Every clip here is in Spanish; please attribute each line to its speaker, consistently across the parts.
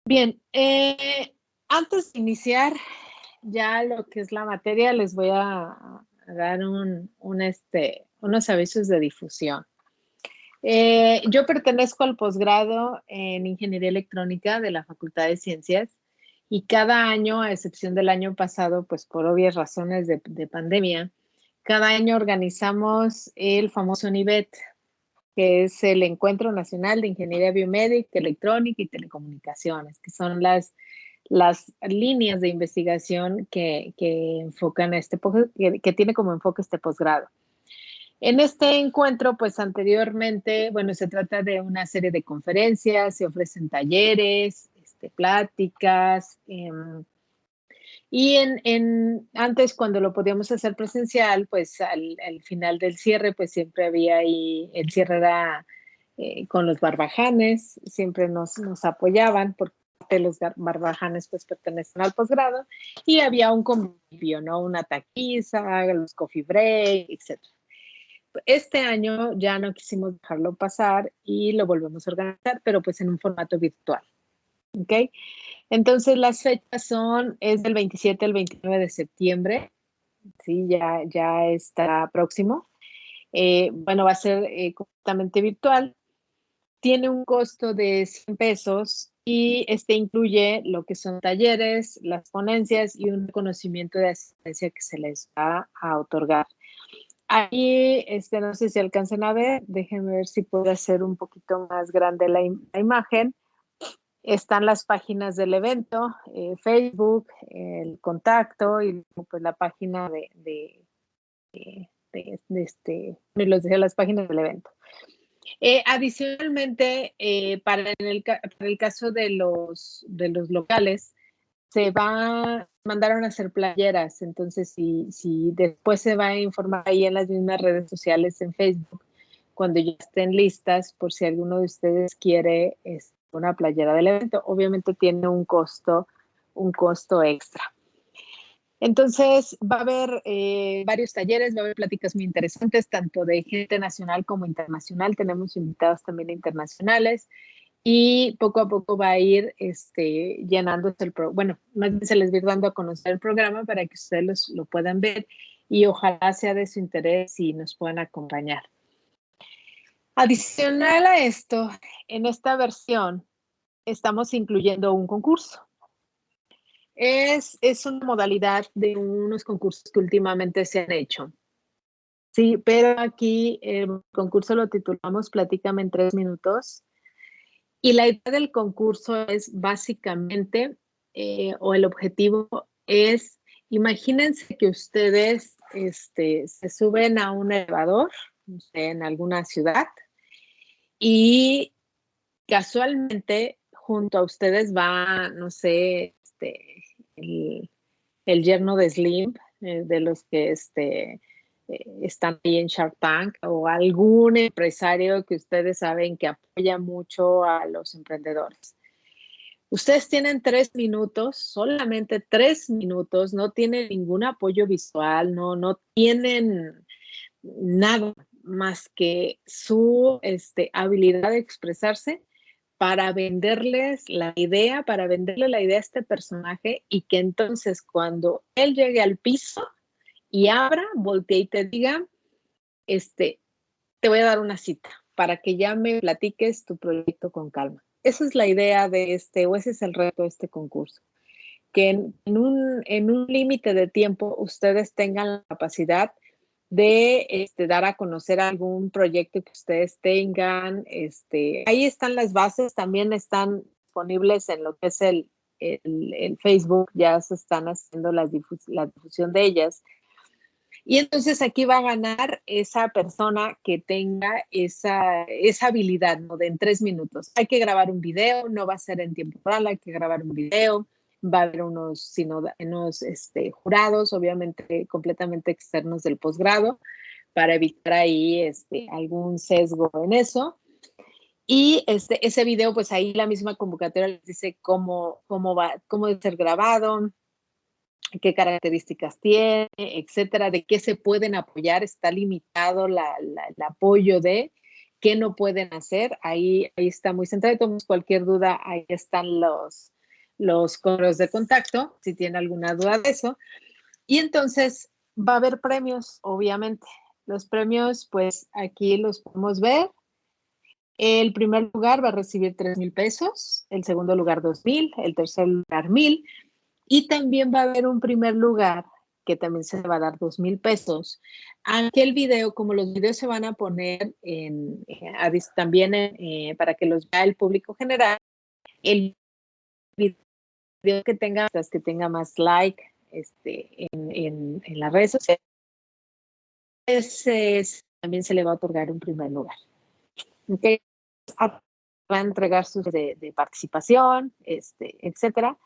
Speaker 1: Bien, antes de iniciar ya lo que es la materia, les voy a dar unos avisos de difusión. Yo pertenezco al posgrado en Ingeniería Electrónica de la Facultad de Ciencias y cada año, a excepción del año pasado, pues por obvias razones de pandemia, cada año organizamos el famoso NIBET, que es el Encuentro Nacional de Ingeniería Biomédica, Electrónica y Telecomunicaciones, que son las líneas de investigación que enfocan que tiene como enfoque este posgrado. En este encuentro, pues anteriormente, bueno, se trata de una serie de conferencias, se ofrecen talleres, pláticas, y antes cuando lo podíamos hacer presencial, pues al final del cierre, pues siempre había ahí, el cierre era con los barbajanes, siempre nos apoyaban porque los barbajanes pues pertenecen al posgrado y había un convivio, ¿no? Una taquiza, los coffee break, etcétera. Este año ya no quisimos dejarlo pasar y lo volvemos a organizar, pero pues en un formato virtual, ¿ok? Entonces las fechas es del 27 al 29 de septiembre, sí, ya está próximo. Bueno, va a ser completamente virtual. Tiene un costo de 100 pesos y incluye lo que son talleres, las ponencias y un reconocimiento de asistencia que se les va a otorgar. Ahí, no sé si alcancen a ver, déjenme ver si puedo hacer un poquito más grande la imagen. Están las páginas del evento, Facebook, el contacto y pues la página les decía las páginas del evento. Adicionalmente, para el caso de los locales, mandaron a hacer playeras, entonces si después se va a informar ahí en las mismas redes sociales, en Facebook, cuando ya estén listas, por si alguno de ustedes quiere una playera del evento, obviamente tiene un costo extra. Entonces, va a haber varios talleres, va a haber pláticas muy interesantes, tanto de gente nacional como internacional. Tenemos invitados también internacionales y poco a poco va a ir llenándose bueno, más bien se les va a ir dando a conocer el programa para que ustedes lo puedan ver y ojalá sea de su interés y nos puedan acompañar. Adicional a esto, en esta versión estamos incluyendo un concurso. Es una modalidad de unos concursos que últimamente se han hecho. Sí, pero aquí el concurso lo titulamos Platícame en 3 minutos. Y la idea del concurso es básicamente, o el objetivo es, imagínense que ustedes se suben a un elevador, no sé, en alguna ciudad, y casualmente junto a ustedes va, no sé, el, el yerno de Slim, de los que están ahí en Shark Tank, o algún empresario que ustedes saben que apoya mucho a los emprendedores. Ustedes tienen 3 minutos, solamente 3 minutos, no tienen ningún apoyo visual, no tienen nada más que su habilidad de expresarse para venderles la idea, para venderle la idea a este personaje y que entonces cuando él llegue al piso y abra, voltee y te diga, te voy a dar una cita para que ya me platiques tu proyecto con calma. Esa es la idea o ese es el reto de este concurso, que en un límite de tiempo ustedes tengan la capacidad de dar a conocer algún proyecto que ustedes tengan. Ahí están las bases, también están disponibles en lo que es el Facebook, ya se están haciendo la difusión de ellas. Y entonces aquí va a ganar esa persona que tenga esa habilidad, ¿no? De en 3 minutos. Hay que grabar un video, no va a ser en tiempo real, hay que grabar un video. Va a haber unos jurados, obviamente completamente externos del posgrado, para evitar ahí algún sesgo en eso. Y ese video, pues ahí la misma convocatoria les dice cómo debe ser grabado, qué características tiene, etcétera, de qué se pueden apoyar, está limitado el apoyo de qué no pueden hacer, ahí está muy centrado. Entonces, cualquier duda, ahí están los correos de contacto, si tiene alguna duda de eso. Y entonces va a haber premios, obviamente. Los premios, pues aquí los podemos ver. El primer lugar va a recibir 3,000 pesos, el segundo lugar 2,000, el tercer lugar 1,000 y también va a haber un primer lugar que también se va a dar 2,000 pesos. Aquel video, como los videos se van a poner también para que los vea el público general, el video que tenga más like en las redes sociales, también se le va a otorgar un primer lugar. ¿Okay? Va a entregar sus de participación, etcétera,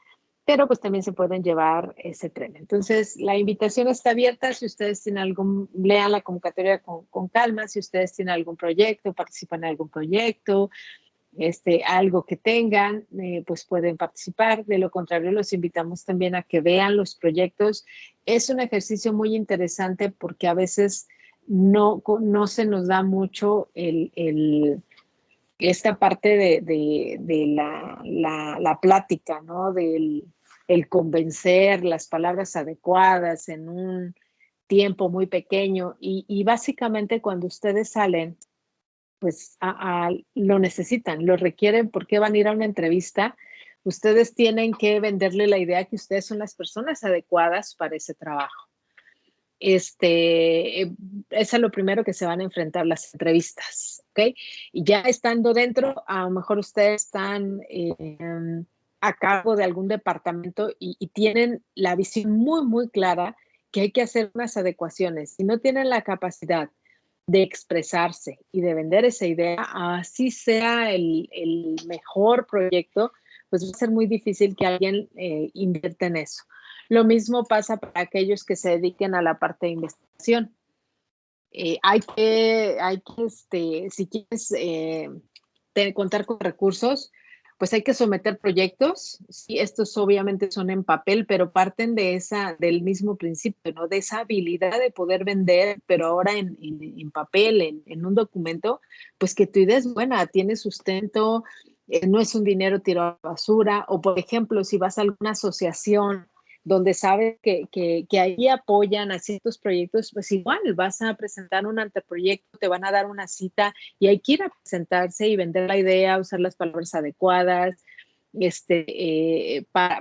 Speaker 1: pero pues también se pueden llevar ese premio. Entonces, la invitación está abierta. Si ustedes tienen lean la convocatoria con calma, si ustedes tienen algún proyecto, participan en algún proyecto, algo que tengan, pues pueden participar. De lo contrario, los invitamos también a que vean los proyectos. Es un ejercicio muy interesante porque a veces no se nos da mucho esta parte de la plática, ¿no? El convencer, las palabras adecuadas en un tiempo muy pequeño. Y básicamente cuando ustedes salen, pues lo necesitan, lo requieren porque van a ir a una entrevista. Ustedes tienen que venderle la idea que ustedes son las personas adecuadas para ese trabajo. Eso es lo primero que se van a enfrentar las entrevistas, ¿ok? Y ya estando dentro, a lo mejor ustedes están a cargo de algún departamento y tienen la visión muy, muy clara que hay que hacer unas adecuaciones. Si no tienen la capacidad de expresarse y de vender esa idea, así sea el mejor proyecto, pues va a ser muy difícil que alguien invierta en eso. Lo mismo pasa para aquellos que se dediquen a la parte de investigación. Si quieres contar con recursos, pues hay que someter proyectos. Sí, estos obviamente son en papel, pero parten del mismo principio, ¿no? De esa habilidad de poder vender, pero ahora en papel, en un documento, pues que tu idea es buena, tiene sustento, no es un dinero tirado a la basura. O, por ejemplo, si vas a alguna asociación donde sabes que ahí apoyan a ciertos proyectos, pues igual vas a presentar un anteproyecto, te van a dar una cita y hay que ir a presentarse y vender la idea, usar las palabras adecuadas,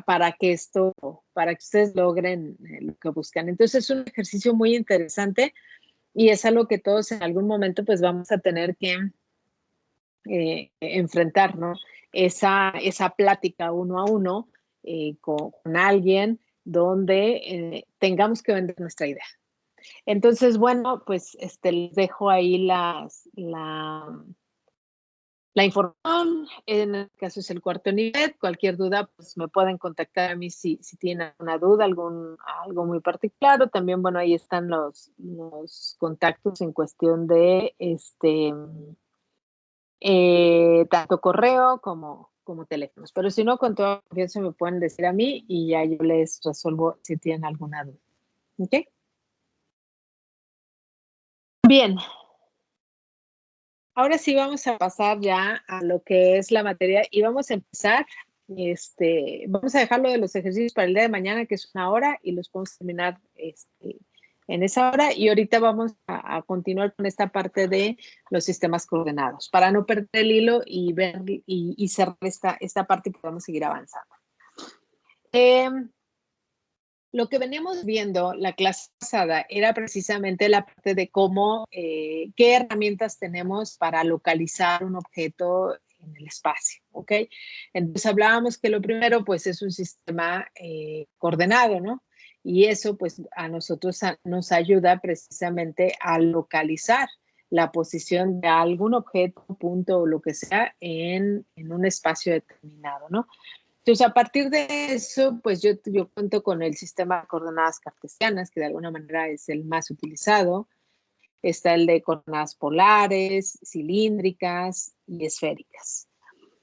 Speaker 1: para que ustedes logren lo que buscan. Entonces es un ejercicio muy interesante y es algo que todos en algún momento pues vamos a tener que enfrentar, ¿no? Esa plática uno a uno con alguien donde tengamos que vender nuestra idea. Entonces, bueno, pues les dejo ahí la información. En el caso es el cuarto nivel. Cualquier duda, pues me pueden contactar a mí si tienen alguna duda, algo muy particular. O también, bueno, ahí están los contactos en cuestión de tanto correo como teléfonos. Pero si no, con toda confianza me pueden decir a mí y ya yo les resuelvo si tienen alguna duda. ¿Ok? Bien. Ahora sí vamos a pasar ya a lo que es la materia y vamos a empezar. Vamos a dejarlo de los ejercicios para el día de mañana, que es 1 hora, y los podemos terminar en esa hora. Y ahorita vamos a continuar con esta parte de los sistemas coordenados, para no perder el hilo y ver y cerrar esta parte y podamos seguir avanzando. Lo que veníamos viendo la clase pasada era precisamente la parte de qué herramientas tenemos para localizar un objeto en el espacio, ¿ok? Entonces hablábamos que lo primero, pues, es un sistema coordenado, ¿no? Y eso, pues, a nosotros nos ayuda precisamente a localizar la posición de algún objeto, punto o lo que sea en un espacio determinado, ¿no? Entonces, a partir de eso, pues yo cuento con el sistema de coordenadas cartesianas, que de alguna manera es el más utilizado. Está el de coordenadas polares, cilíndricas y esféricas.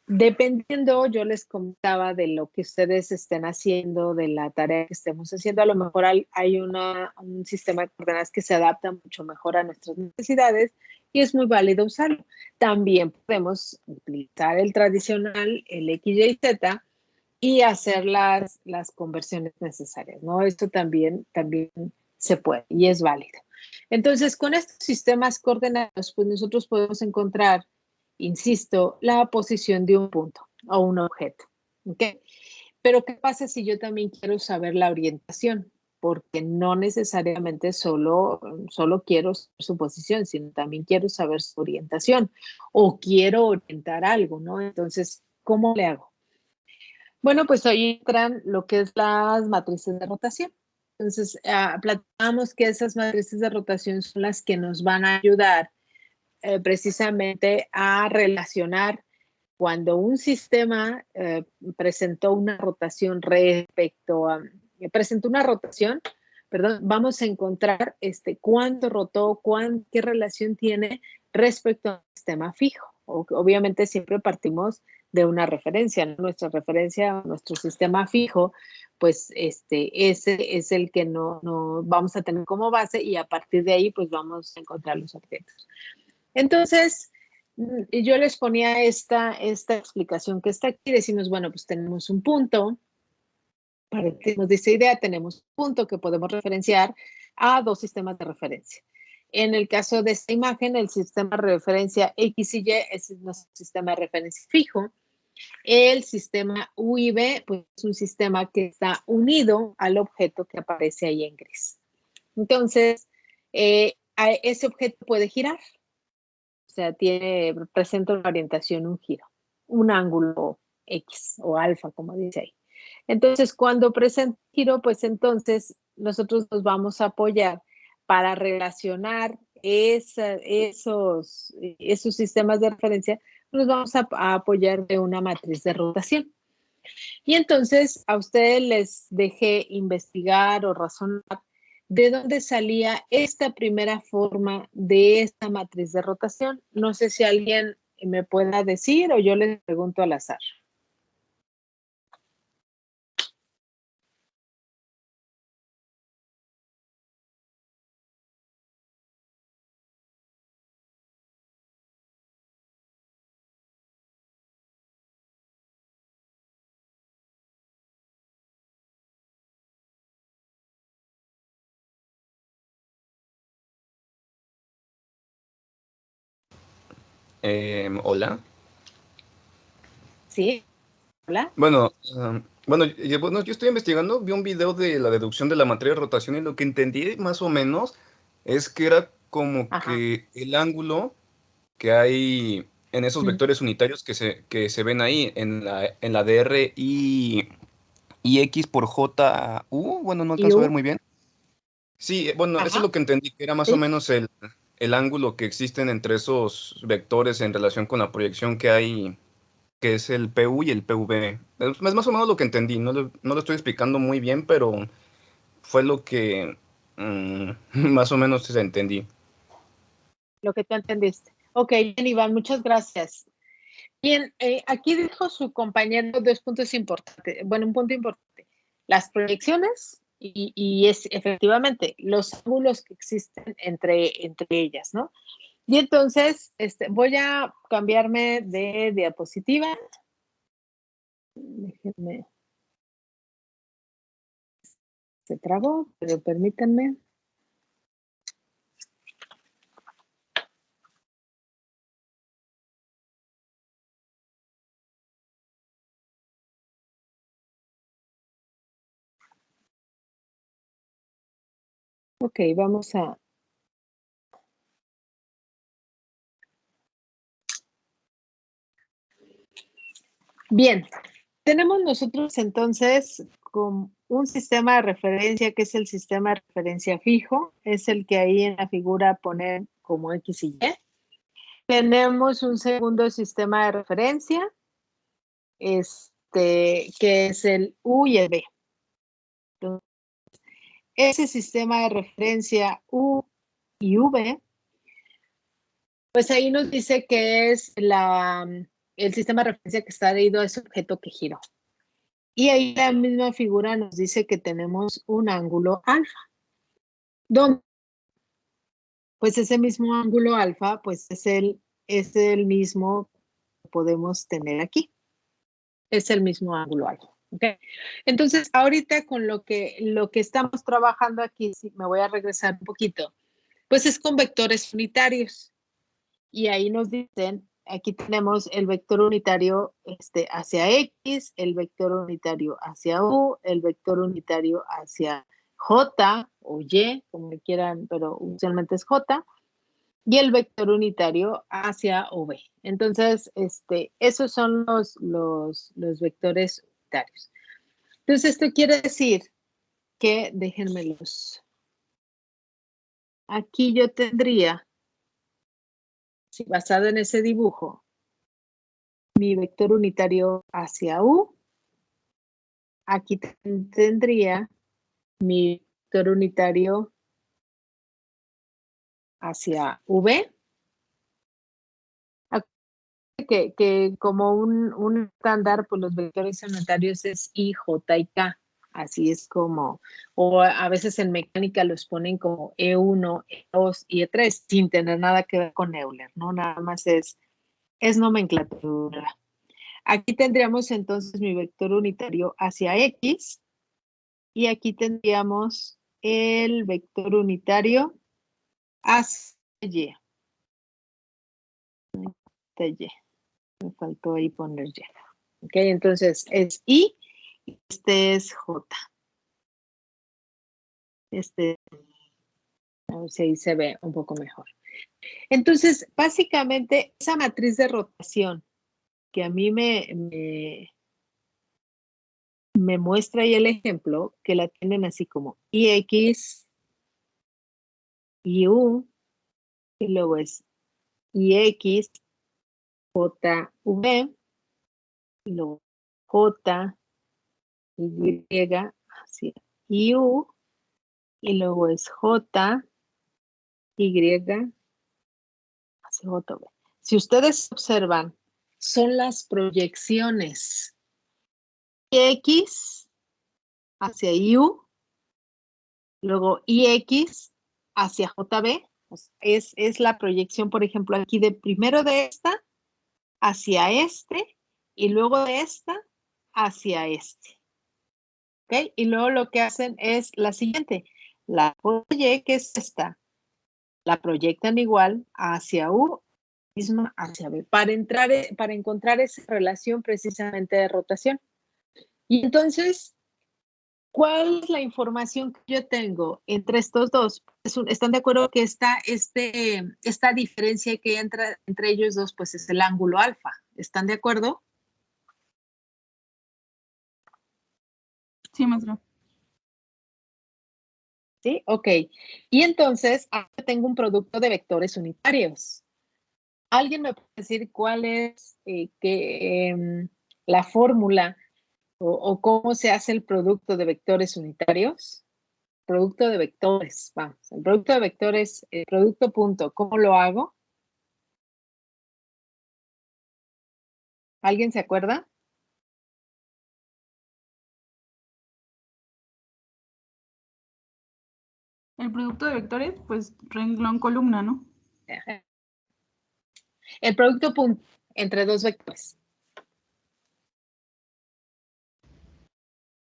Speaker 1: Dependiendo, yo les comentaba de lo que ustedes estén haciendo, de la tarea que estemos haciendo, a lo mejor hay un sistema de coordenadas que se adapta mucho mejor a nuestras necesidades y es muy válido usarlo. También podemos utilizar el tradicional, el X, Y, Z, y hacer las conversiones necesarias, ¿no? Esto también se puede y es válido. Entonces, con estos sistemas coordenados, pues nosotros podemos encontrar, insisto, la posición de un punto o un objeto, ¿ok? Pero, ¿qué pasa si yo también quiero saber la orientación? Porque no necesariamente solo quiero su posición, sino también quiero saber su orientación o quiero orientar algo, ¿no? Entonces, ¿cómo le hago? Bueno, pues ahí entran lo que es las matrices de rotación. Entonces, platicamos que esas matrices de rotación son las que nos van a ayudar precisamente a relacionar cuando un sistema presentó una rotación presentó una rotación, perdón, vamos a encontrar cuánto rotó, qué relación tiene respecto a un sistema fijo. Obviamente siempre partimos de una referencia, ¿no? Nuestra referencia, nuestro sistema fijo, pues ese es el que no vamos a tener como base y a partir de ahí pues vamos a encontrar los objetos. Entonces, yo les ponía esta explicación que está aquí. Decimos, bueno, pues tenemos un punto, partimos de esa idea, tenemos un punto que podemos referenciar a dos sistemas de referencia. En el caso de esta imagen, el sistema de referencia X y Y es nuestro sistema de referencia fijo. El sistema U y B, pues es un sistema que está unido al objeto que aparece ahí en gris. Entonces, ese objeto puede girar. O sea, presenta una orientación, un giro, un ángulo X o alfa, como dice ahí. Entonces, cuando presenta giro, pues entonces nosotros nos vamos a apoyar para relacionar esos sistemas de referencia, nos vamos a apoyar de una matriz de rotación. Y entonces a ustedes les dejé investigar o razonar de dónde salía esta primera forma de esta matriz de rotación. No sé si alguien me pueda decir o yo les pregunto al azar.
Speaker 2: Hola.
Speaker 1: ¿Sí? ¿Hola?
Speaker 2: Bueno, yo estoy investigando, vi un video de la deducción de la materia de rotación y lo que entendí más o menos es que era como
Speaker 1: Ajá.
Speaker 2: que el ángulo que hay en esos vectores unitarios que se ven ahí en la DR y X por JU, bueno, no
Speaker 1: ¿Y
Speaker 2: alcanzo a ver
Speaker 1: U?
Speaker 2: muy bien. Sí, bueno, eso es
Speaker 1: Ajá.
Speaker 2: lo que entendí, que era más o
Speaker 1: Sí.
Speaker 2: menos el ángulo que existen entre esos vectores en relación con la proyección que hay, que es el PU y el PV. Es más o menos lo que entendí, no lo estoy explicando muy bien, pero fue lo que más o menos entendí.
Speaker 1: Lo que tú entendiste. Ok, bien, Iván, muchas gracias. Bien, aquí dijo su compañero dos puntos importantes. Bueno, un punto importante. Las proyecciones y es efectivamente los ángulos que existen entre ellas, ¿no? Y entonces, voy a cambiarme de diapositiva. Déjenme, se trabó, pero permítanme. Ok, vamos a... Bien, tenemos nosotros entonces con un sistema de referencia que es el sistema de referencia fijo, es el que ahí en la figura ponen como X y Y. Tenemos un segundo sistema de referencia, que es el U y el B. Entonces, ese sistema de referencia U y V, pues ahí nos dice que es el sistema de referencia que está adherido a ese objeto que giró. Y ahí la misma figura nos dice que tenemos un ángulo alfa. Donde, pues ese mismo ángulo alfa, pues es el mismo que podemos tener aquí. Es el mismo ángulo alfa. ¿Ok? Entonces, ahorita con lo que estamos trabajando aquí, si me voy a regresar un poquito, pues es con vectores unitarios. Y ahí nos dicen, aquí tenemos el vector unitario hacia X, el vector unitario hacia U, el vector unitario hacia J o Y, como le quieran, pero usualmente es J, y el vector unitario hacia V. Entonces, esos son los vectores unitarios. Entonces, esto quiere decir que, déjenmelos, aquí yo tendría, basado en ese dibujo, mi vector unitario hacia U. Aquí tendría mi vector unitario hacia V. Que como un estándar, pues los vectores unitarios es I, J y K. Así es como, o a veces en mecánica los ponen como E1, E2 y E3, sin tener nada que ver con Euler, ¿no? Nada más es nomenclatura. Aquí tendríamos entonces mi vector unitario hacia X y aquí tendríamos el vector unitario hacia Y. Y. Me faltó ahí poner Y. Ok, entonces es I y este es J. A ver si ahí se ve un poco mejor. Entonces, básicamente, esa matriz de rotación que a mí me muestra ahí el ejemplo, que la tienen así como IX, IU, y luego es IX, JV, y luego J, Y, hacia IU, y luego es J, Y, hacia JV. Si ustedes observan, son las proyecciones X hacia IU, luego IX hacia JB, o sea, es la proyección, por ejemplo, aquí de primero de esta hacia este y luego de esta hacia este. ¿Ok? Y luego lo que hacen es la siguiente, la Y, que es esta, la proyectan igual hacia U, misma hacia B, para encontrar esa relación precisamente de rotación. Y entonces, ¿cuál es la información que yo tengo entre estos dos? ¿Están de acuerdo que esta diferencia que entra entre ellos dos, pues es el ángulo alfa? ¿Están de acuerdo?
Speaker 3: Sí, maestra.
Speaker 1: Sí, ok. Y entonces, ahora tengo un producto de vectores unitarios. ¿Alguien me puede decir cuál es la fórmula o cómo se hace el producto de vectores unitarios? Producto de vectores, vamos. El producto de vectores, el producto punto, ¿cómo lo hago? ¿Alguien se acuerda?
Speaker 3: El producto de vectores, pues renglón, columna, ¿no?
Speaker 1: El producto punto entre dos vectores.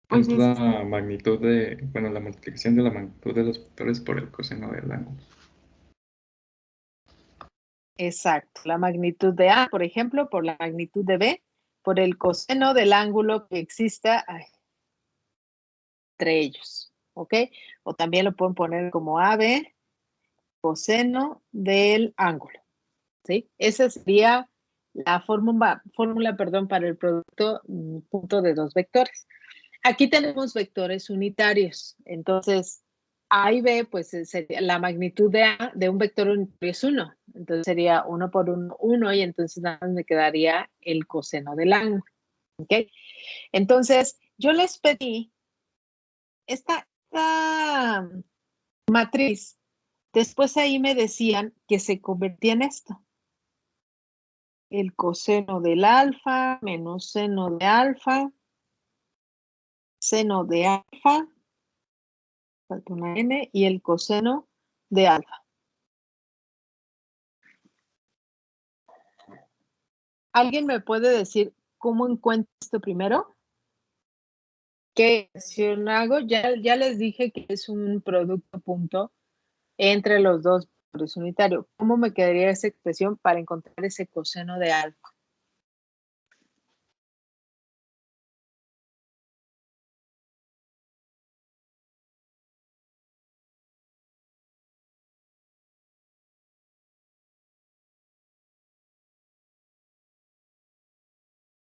Speaker 3: Pues
Speaker 4: Es la magnitud la multiplicación de la magnitud de los vectores por el coseno del ángulo.
Speaker 1: Exacto. La magnitud de A, por ejemplo, por la magnitud de B, por el coseno del ángulo que exista entre ellos. ¿Ok? O también lo pueden poner como AB, coseno del ángulo. ¿Sí? Esa sería la fórmula, para el producto punto de dos vectores. Aquí tenemos vectores unitarios. Entonces, A y B, pues sería la magnitud de A de un vector unitario es 1. Entonces sería 1 por 1, 1, y entonces nada más me quedaría el coseno del ángulo. ¿Ok? Entonces, yo les pedí esta matriz. Después ahí me decían que se convertía en esto. El coseno del alfa menos seno de alfa, seno de alfa, falta una n, y el coseno de alfa. ¿Alguien me puede decir cómo encuentro esto primero? ¿Qué acción hago? Ya les dije que es un producto punto entre los dos vectores unitarios. ¿Cómo me quedaría esa expresión para encontrar ese coseno de alfa?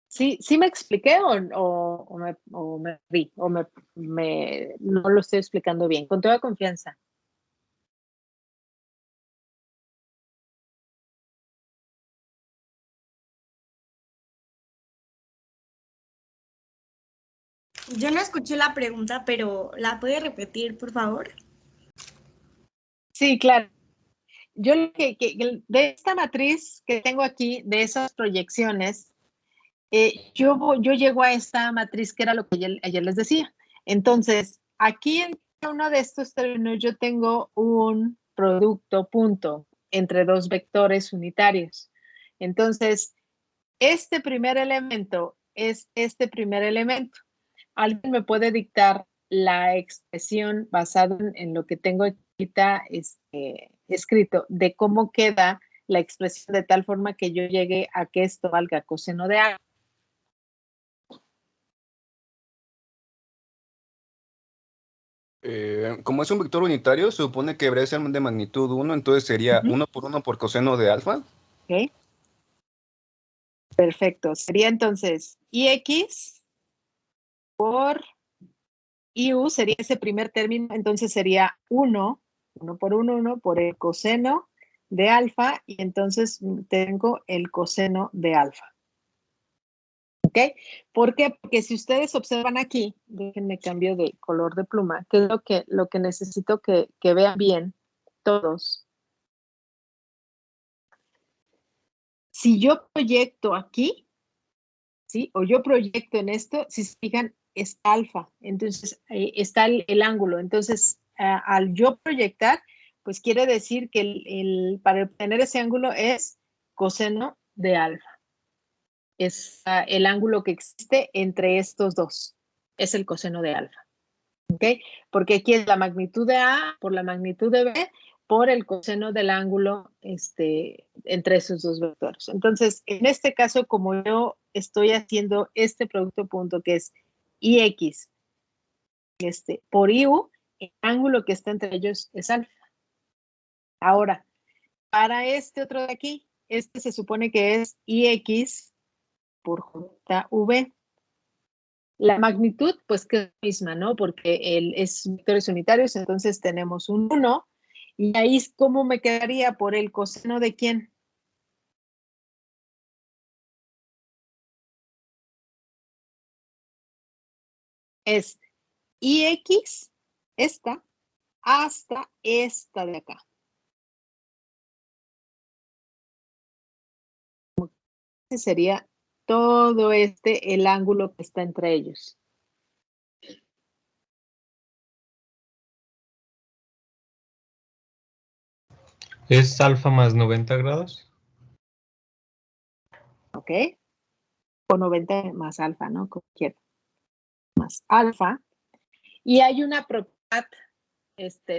Speaker 1: ¿Sí me expliqué o me rí, o no lo estoy explicando bien? Con toda confianza.
Speaker 5: Yo no escuché la pregunta, pero ¿la puede repetir, por favor?
Speaker 1: Sí, claro. Yo de esta matriz que tengo aquí, de esas proyecciones, yo llego a esta matriz que era lo que ayer les decía. Entonces, aquí en cada uno de estos términos yo tengo un producto punto entre dos vectores unitarios. Entonces, este primer elemento es este primer elemento. ¿Alguien me puede dictar la expresión basada en lo que tengo ahorita escrito de cómo queda la expresión de tal forma que yo llegue a que esto valga coseno de A?
Speaker 2: Como es un vector unitario, se supone que debería ser de magnitud 1, entonces sería 1 por 1 por coseno de alfa.
Speaker 1: ¿Ok? Perfecto. Sería entonces IX por IU, sería ese primer término, entonces sería 1 por 1 por el coseno de alfa, y entonces tengo el coseno de alfa. ¿Ok? ¿Por qué? Porque si ustedes observan aquí, déjenme cambio de color de pluma, que es lo que necesito que vean bien todos. Si yo proyecto aquí, ¿sí? O yo proyecto en esto, si se fijan, es alfa, entonces está el ángulo. Entonces, al yo proyectar, pues quiere decir que para obtener ese ángulo es coseno de alfa. Es el ángulo que existe entre estos dos. Es el coseno de alfa. ¿Ok? Porque aquí es la magnitud de A por la magnitud de B por el coseno del ángulo entre esos dos vectores. Entonces, en este caso, como yo estoy haciendo este producto punto que es IX por IU, el ángulo que está entre ellos es alfa. Ahora, para este otro de aquí, este se supone que es IX por JV. La magnitud, pues que es la misma, ¿no? Porque es vectores unitarios, entonces tenemos un 1, y ahí, ¿cómo me quedaría por el coseno de quién? Es IX, esta, hasta esta de acá. Ese sería todo el ángulo que está entre ellos.
Speaker 6: ¿Es alfa más 90 grados?
Speaker 1: ¿Ok? O 90 más alfa, ¿no? Como quieran. Más alfa. Y hay una propiedad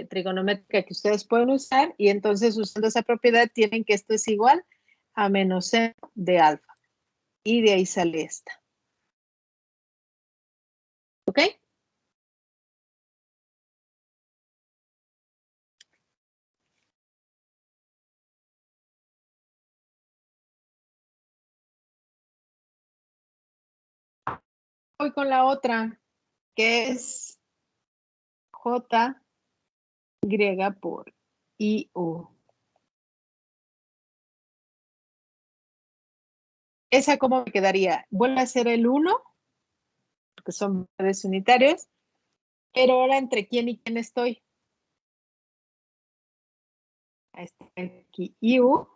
Speaker 1: trigonométrica que ustedes pueden usar, y entonces usando esa propiedad tienen que esto es igual a menos c de alfa. Y de ahí sale esta. ¿Ok? Voy con la otra, que es J griega por IU. ¿Esa cómo me quedaría? Vuelve a ser el 1, porque son vectores unitarios, pero ahora ¿entre quién y quién estoy? Está aquí IU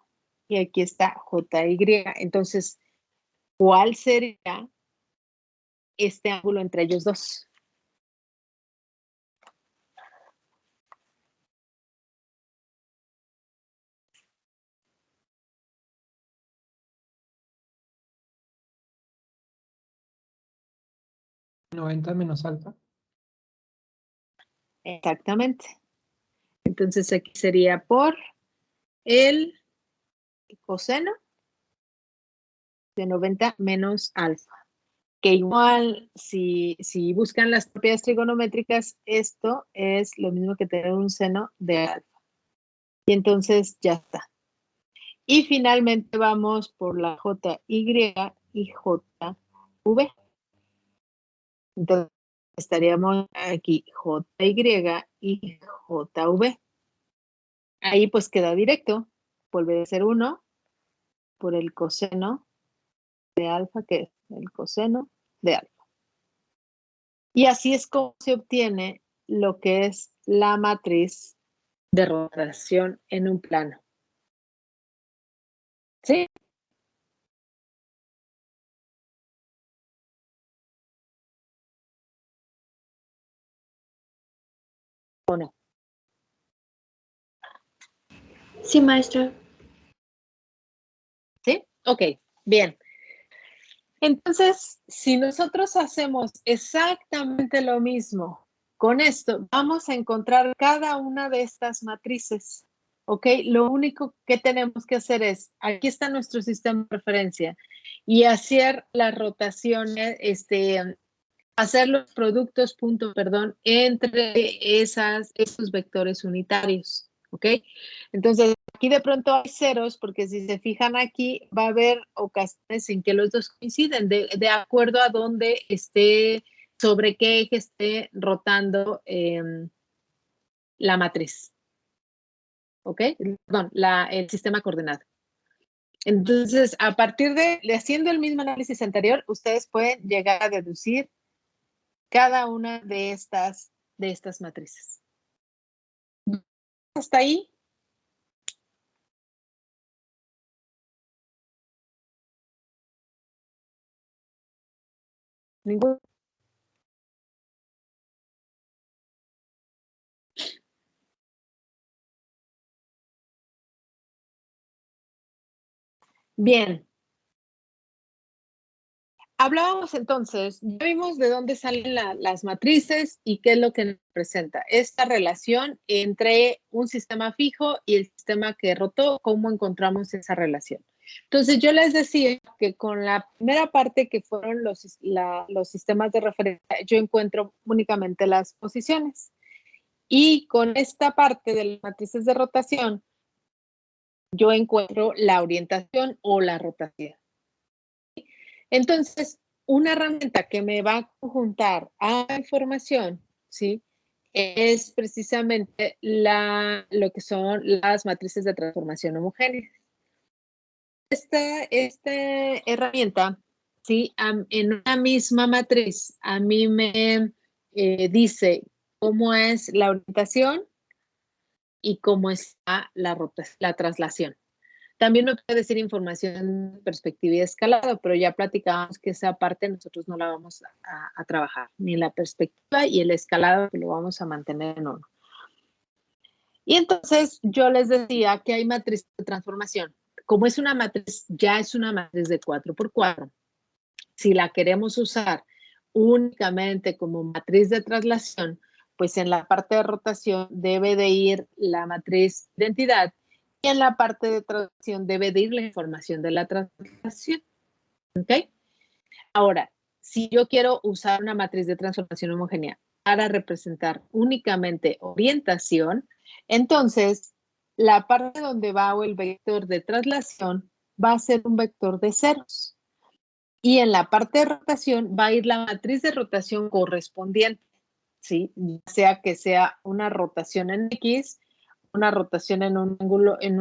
Speaker 1: y aquí está JY. Entonces, ¿cuál sería este ángulo entre ellos dos?
Speaker 7: 90 menos alfa.
Speaker 1: Exactamente. Entonces aquí sería por el coseno de 90 menos alfa. Que igual, si buscan las propiedades trigonométricas, esto es lo mismo que tener un seno de alfa. Y entonces ya está. Y finalmente vamos por la JY y JV. Entonces estaríamos aquí JY y JV. Ahí pues queda directo. Vuelve a ser 1 por el coseno de alfa, que es el coseno de alfa. Y así es como se obtiene lo que es la matriz de rotación en un plano. ¿Sí? ¿O no?
Speaker 5: Sí, maestra.
Speaker 1: ¿Sí? Ok, bien. Entonces, si nosotros hacemos exactamente lo mismo con esto, vamos a encontrar cada una de estas matrices. ¿Ok? Lo único que tenemos que hacer es, aquí está nuestro sistema de referencia, y hacer las rotaciones, hacer los productos, entre esos vectores unitarios. ¿Ok? Entonces, aquí de pronto hay ceros, porque si se fijan aquí, va a haber ocasiones en que los dos coinciden, de acuerdo a dónde esté, sobre qué eje esté rotando la matriz. ¿Ok? Perdón, el sistema coordenado. Entonces, a partir de haciendo el mismo análisis anterior, ustedes pueden llegar a deducir cada una de estas matrices. ¿Hasta ahí? ¿Ninguno? Bien. Hablábamos entonces, ya vimos de dónde salen las matrices y qué es lo que nos presenta. Esta relación entre un sistema fijo y el sistema que rotó, ¿cómo encontramos esa relación? Entonces, yo les decía que con la primera parte, que fueron los sistemas de referencia, yo encuentro únicamente las posiciones. Y con esta parte de las matrices de rotación, yo encuentro la orientación o la rotación. Entonces, una herramienta que me va a conjuntar a la información, ¿sí? Es precisamente lo que son las matrices de transformación homogénea. Esta herramienta, ¿sí? En una misma matriz, a mí me dice cómo es la orientación y cómo está la traslación. También me puede decir información, perspectiva y escalado, pero ya platicábamos que esa parte nosotros no la vamos a trabajar, ni la perspectiva y el escalado lo vamos a mantener en 1. Y entonces yo les decía que hay matriz de transformación. Como es una matriz, ya es una matriz de 4x4. Si la queremos usar únicamente como matriz de traslación, pues en la parte de rotación debe de ir la matriz de identidad y en la parte de traslación debe de ir la información de la traslación. ¿Ok? Ahora, si yo quiero usar una matriz de transformación homogénea para representar únicamente orientación, entonces la parte donde va el vector de traslación va a ser un vector de ceros. Y en la parte de rotación va a ir la matriz de rotación correspondiente, ¿sí? Ya sea que sea una rotación en X, una rotación en un ángulo, en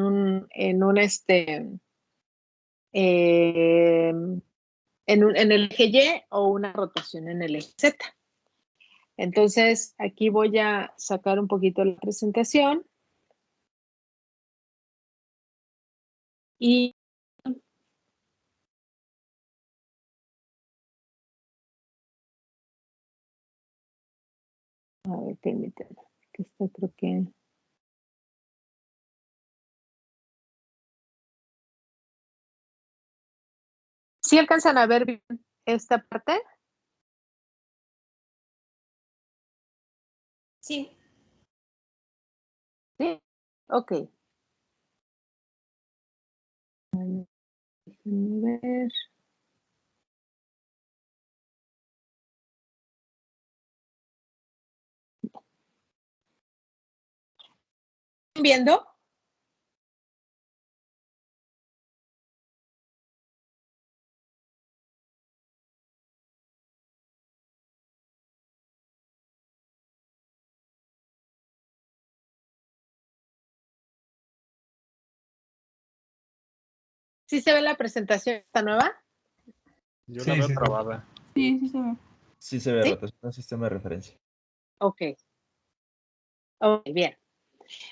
Speaker 1: el eje Y, o una rotación en el eje Z. Entonces, aquí voy a sacar un poquito la presentación. Y a ver, permítanme, que esto creo que... ¿Sí alcanzan a ver bien esta parte?
Speaker 5: Sí.
Speaker 1: ¿Sí? Ok. Déjenme ver. ¿Están viendo? ¿Sí se ve la presentación esta nueva?
Speaker 7: Yo
Speaker 6: Sí,
Speaker 7: la veo
Speaker 6: sí, sí.
Speaker 7: trabada.
Speaker 3: Sí, sí se ve.
Speaker 8: Sí se ve
Speaker 1: ¿Sí?
Speaker 8: rotación del sistema de referencia.
Speaker 1: Ok. Ok, bien.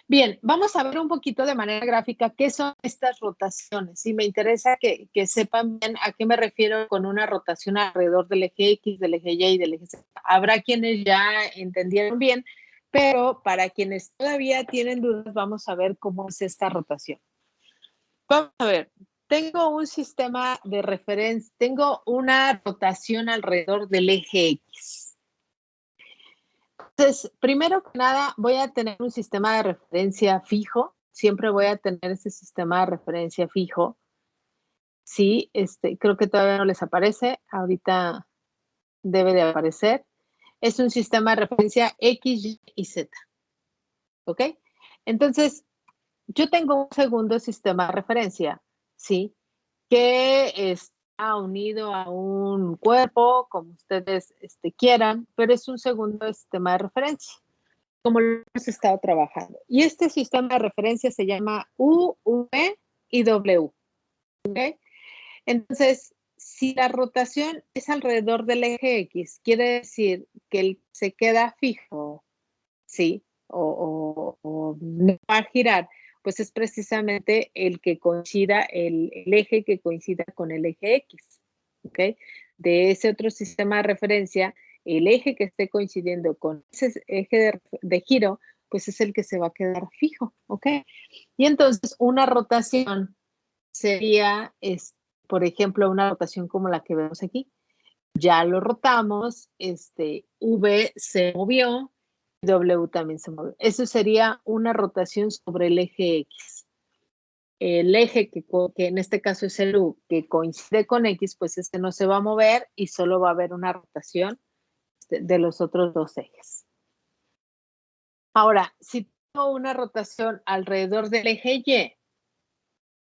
Speaker 1: Bien, vamos a ver un poquito de manera gráfica qué son estas rotaciones. Y me interesa que sepan bien a qué me refiero con una rotación alrededor del eje X, del eje Y y del eje Z. Habrá quienes ya entendieron bien, pero para quienes todavía tienen dudas, vamos a ver cómo es esta rotación. Vamos a ver, tengo un sistema de referencia, tengo una rotación alrededor del eje X. Entonces, primero que nada, voy a tener un sistema de referencia fijo. Siempre voy a tener ese sistema de referencia fijo. Sí, creo que todavía no les aparece. Ahorita debe de aparecer. Es un sistema de referencia X, Y y Z. ¿Ok? Entonces, yo tengo un segundo sistema de referencia, ¿sí? Que está unido a un cuerpo, como ustedes quieran, pero es un segundo sistema de referencia, como lo hemos estado trabajando. Y este sistema de referencia se llama U, V y W. ¿Okay? Entonces, si la rotación es alrededor del eje X, quiere decir que él se queda fijo, ¿sí? O no va a girar, pues es precisamente el que coincida, el eje que coincida con el eje X. ¿Ok? De ese otro sistema de referencia, el eje que esté coincidiendo con ese eje de giro, pues es el que se va a quedar fijo, ¿ok? Y entonces una rotación sería, por ejemplo, una rotación como la que vemos aquí. Ya lo rotamos, V se movió, W también se movió. Eso sería una rotación sobre el eje X. El eje que en este caso es el U, que coincide con X, pues no se va a mover y solo va a haber una rotación de los otros dos ejes. Ahora, si tengo una rotación alrededor del eje Y,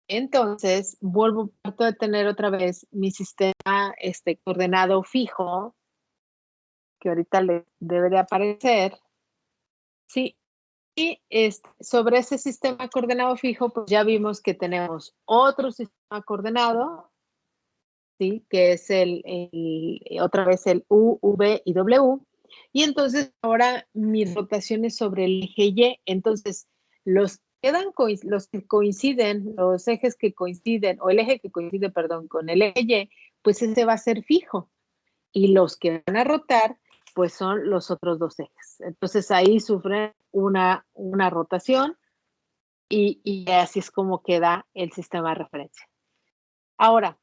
Speaker 1: entonces parto de tener otra vez mi sistema coordenado fijo, que ahorita le debe de aparecer, ¿sí? Y sobre ese sistema coordenado fijo, pues ya vimos que tenemos otro sistema coordenado, ¿sí? Que es otra vez el U, V y W. Y entonces ahora mi rotación es sobre el eje Y. Entonces, los que coinciden, los ejes que coinciden, o el eje que coincide, perdón, con el eje Y, pues ese va a ser fijo. Y los que van a rotar, pues son los otros dos ejes. Entonces ahí sufren una rotación y así es como queda el sistema de referencia. Ahora,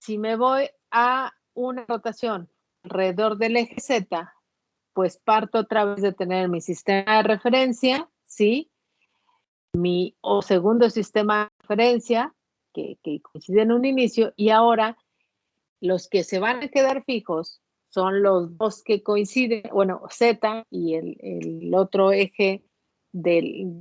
Speaker 1: si me voy a una rotación alrededor del eje Z, pues parto otra vez de tener mi sistema de referencia, ¿sí? Mi segundo sistema de referencia, que coincide en un inicio, y ahora los que se van a quedar fijos son los dos que coinciden, bueno, Z y el otro eje del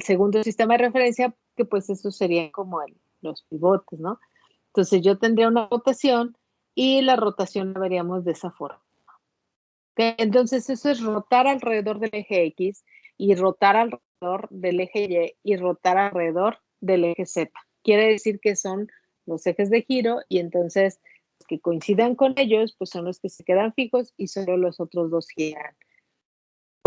Speaker 1: segundo sistema de referencia, que pues eso sería como los pivotes, ¿no? Entonces yo tendría una rotación y la rotación la veríamos de esa forma. ¿Okay? Entonces eso es rotar alrededor del eje X y rotar alrededor del eje Y y rotar alrededor del eje Z. Quiere decir que son los ejes de giro y entonces los que coincidan con ellos pues son los que se quedan fijos y solo los otros dos giran.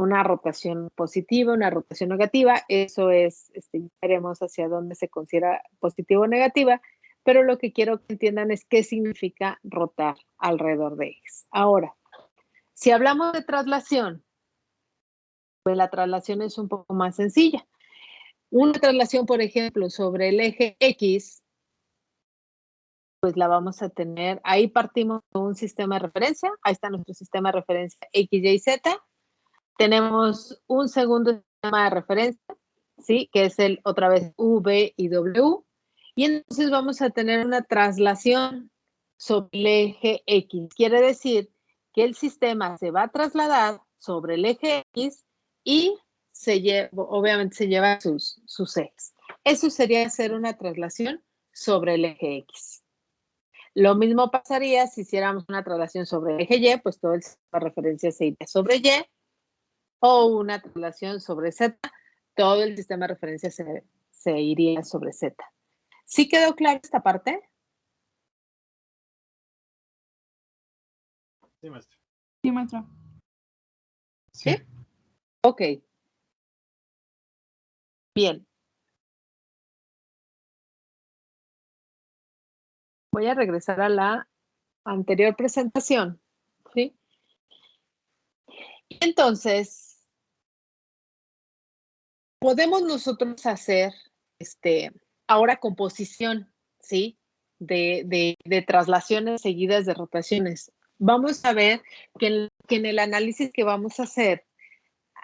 Speaker 1: Una rotación positiva, una rotación negativa, eso es, veremos hacia dónde se considera positiva o negativa, pero lo que quiero que entiendan es qué significa rotar alrededor de ejes. Ahora, si hablamos de traslación, pues la traslación es un poco más sencilla. Una traslación, por ejemplo, sobre el eje X, pues la vamos a tener, ahí partimos de un sistema de referencia, ahí está nuestro sistema de referencia X, Y, Z. Tenemos un segundo sistema de referencia, ¿sí? Que es el, otra vez, V y W. Y entonces vamos a tener una traslación sobre el eje X. Quiere decir que el sistema se va a trasladar sobre el eje X y obviamente se lleva sus ejes. Eso sería hacer una traslación sobre el eje X. Lo mismo pasaría si hiciéramos una traslación sobre el eje Y, pues todo el sistema de referencia se iría sobre Y, o una traslación sobre Z, todo el sistema de referencia se iría sobre Z. ¿Sí quedó clara esta parte?
Speaker 7: Sí, maestra.
Speaker 3: Sí, maestra.
Speaker 1: ¿Sí? Ok. Bien. Voy a regresar a la anterior presentación, ¿sí? Entonces, podemos nosotros hacer, ahora composición, ¿sí? De traslaciones seguidas de rotaciones. Vamos a ver que en el análisis que vamos a hacer,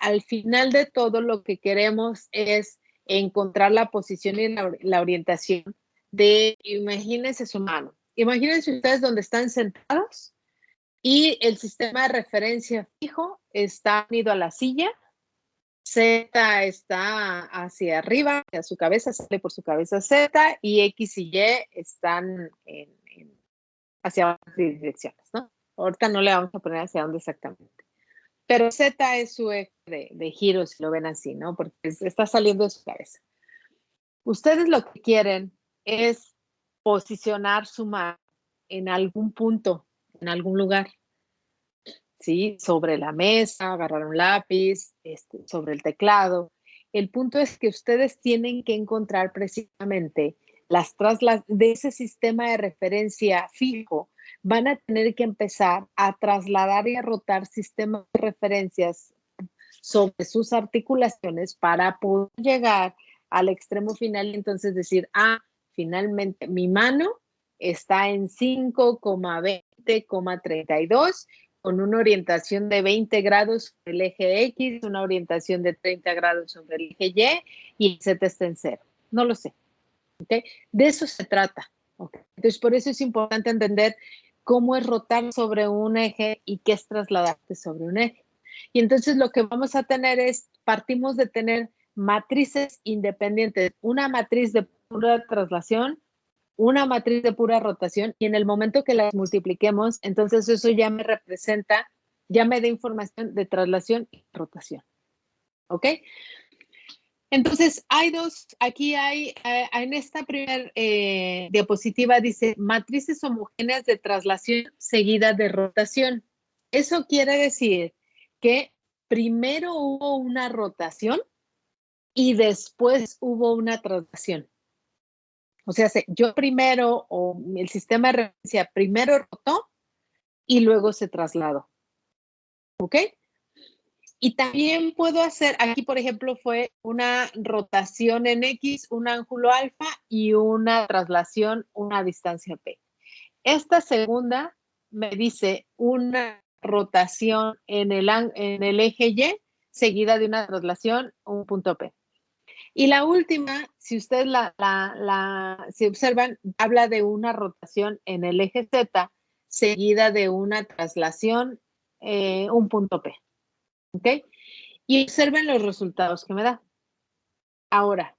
Speaker 1: al final de todo lo que queremos es encontrar la posición y la orientación de, imagínense su mano. Imagínense ustedes donde están sentados y el sistema de referencia fijo está unido a la silla. Z está hacia arriba, hacia su cabeza, sale por su cabeza Z, y X y Y están hacia otras direcciones, ¿no? Ahorita no le vamos a poner hacia dónde exactamente. Pero Z es su eje de giro, si lo ven así, ¿no? Porque está saliendo de su cabeza. Ustedes lo que quieren es posicionar su mano en algún punto, en algún lugar. ¿Sí? Sobre la mesa, agarrar un lápiz, sobre el teclado. El punto es que ustedes tienen que encontrar precisamente de ese sistema de referencia fijo. Van a tener que empezar a trasladar y a rotar sistemas de referencias sobre sus articulaciones para poder llegar al extremo final y entonces decir, finalmente mi mano está en 5,20,32 con una orientación de 20 grados sobre el eje X, una orientación de 30 grados sobre el eje Y el Z está en 0. No lo sé. ¿Okay? De eso se trata. ¿Okay? Entonces, por eso es importante entender cómo es rotar sobre un eje y qué es trasladarte sobre un eje. Y entonces lo que vamos a tener es, partimos de tener matrices independientes, una matriz de pura traslación, una matriz de pura rotación, y en el momento que las multipliquemos, entonces eso ya me representa, ya me da información de traslación y rotación. ¿Ok? Entonces, aquí hay, en esta primera diapositiva dice matrices homogéneas de traslación seguida de rotación. Eso quiere decir que primero hubo una rotación y después hubo una traslación. O sea, yo primero, o el sistema de referencia primero rotó y luego se trasladó. ¿Ok? Y también puedo hacer, aquí por ejemplo fue una rotación en X, un ángulo alfa y una traslación, una distancia P. Esta segunda me dice una rotación en el eje Y seguida de una traslación, un punto P. Y la última, si ustedes si observan, habla de una rotación en el eje Z seguida de una traslación, un punto P. ¿Ok? Y observen los resultados que me da. Ahora,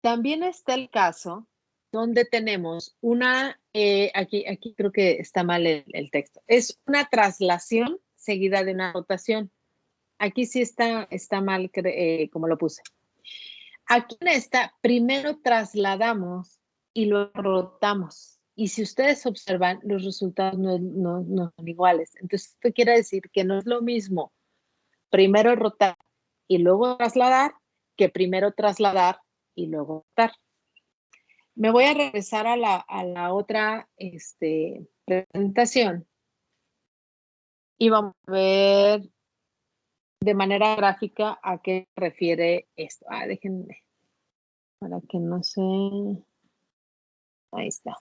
Speaker 1: también está el caso donde tenemos una, aquí creo que está mal el texto, es una traslación seguida de una rotación. Aquí sí está mal como lo puse. Aquí en esta, primero trasladamos y luego rotamos. Y si ustedes observan, los resultados no son iguales. Entonces, esto quiere decir que no es lo mismo primero rotar y luego trasladar que primero trasladar y luego rotar. Me voy a regresar a la otra presentación y vamos a ver de manera gráfica a qué refiere esto. Déjenme, para que no se... Ahí está.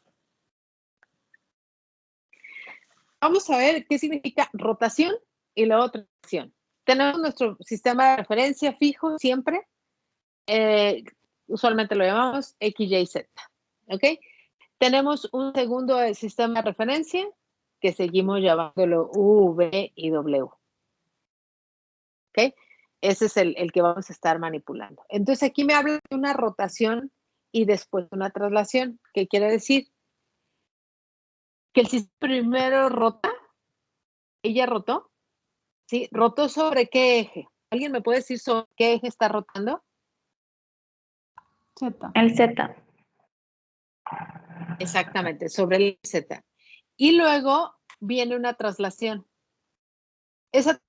Speaker 1: vamos a ver qué significa rotación y luego translación. Tenemos nuestro sistema de referencia fijo siempre. Usualmente lo llamamos X, Y, Z. ¿Ok? Tenemos un segundo sistema de referencia que seguimos llamándolo U, V y W. ¿Ok? Ese es el que vamos a estar manipulando. Entonces aquí me habla de una rotación y después una traslación. ¿Qué quiere decir? Que el sistema primero rota. Ella rotó. ¿Sí? ¿Rotó sobre qué eje? ¿Alguien me puede decir sobre qué eje está rotando?
Speaker 3: Z.
Speaker 7: El Z.
Speaker 1: Exactamente, sobre el Z. Y luego viene una traslación. ¿Esa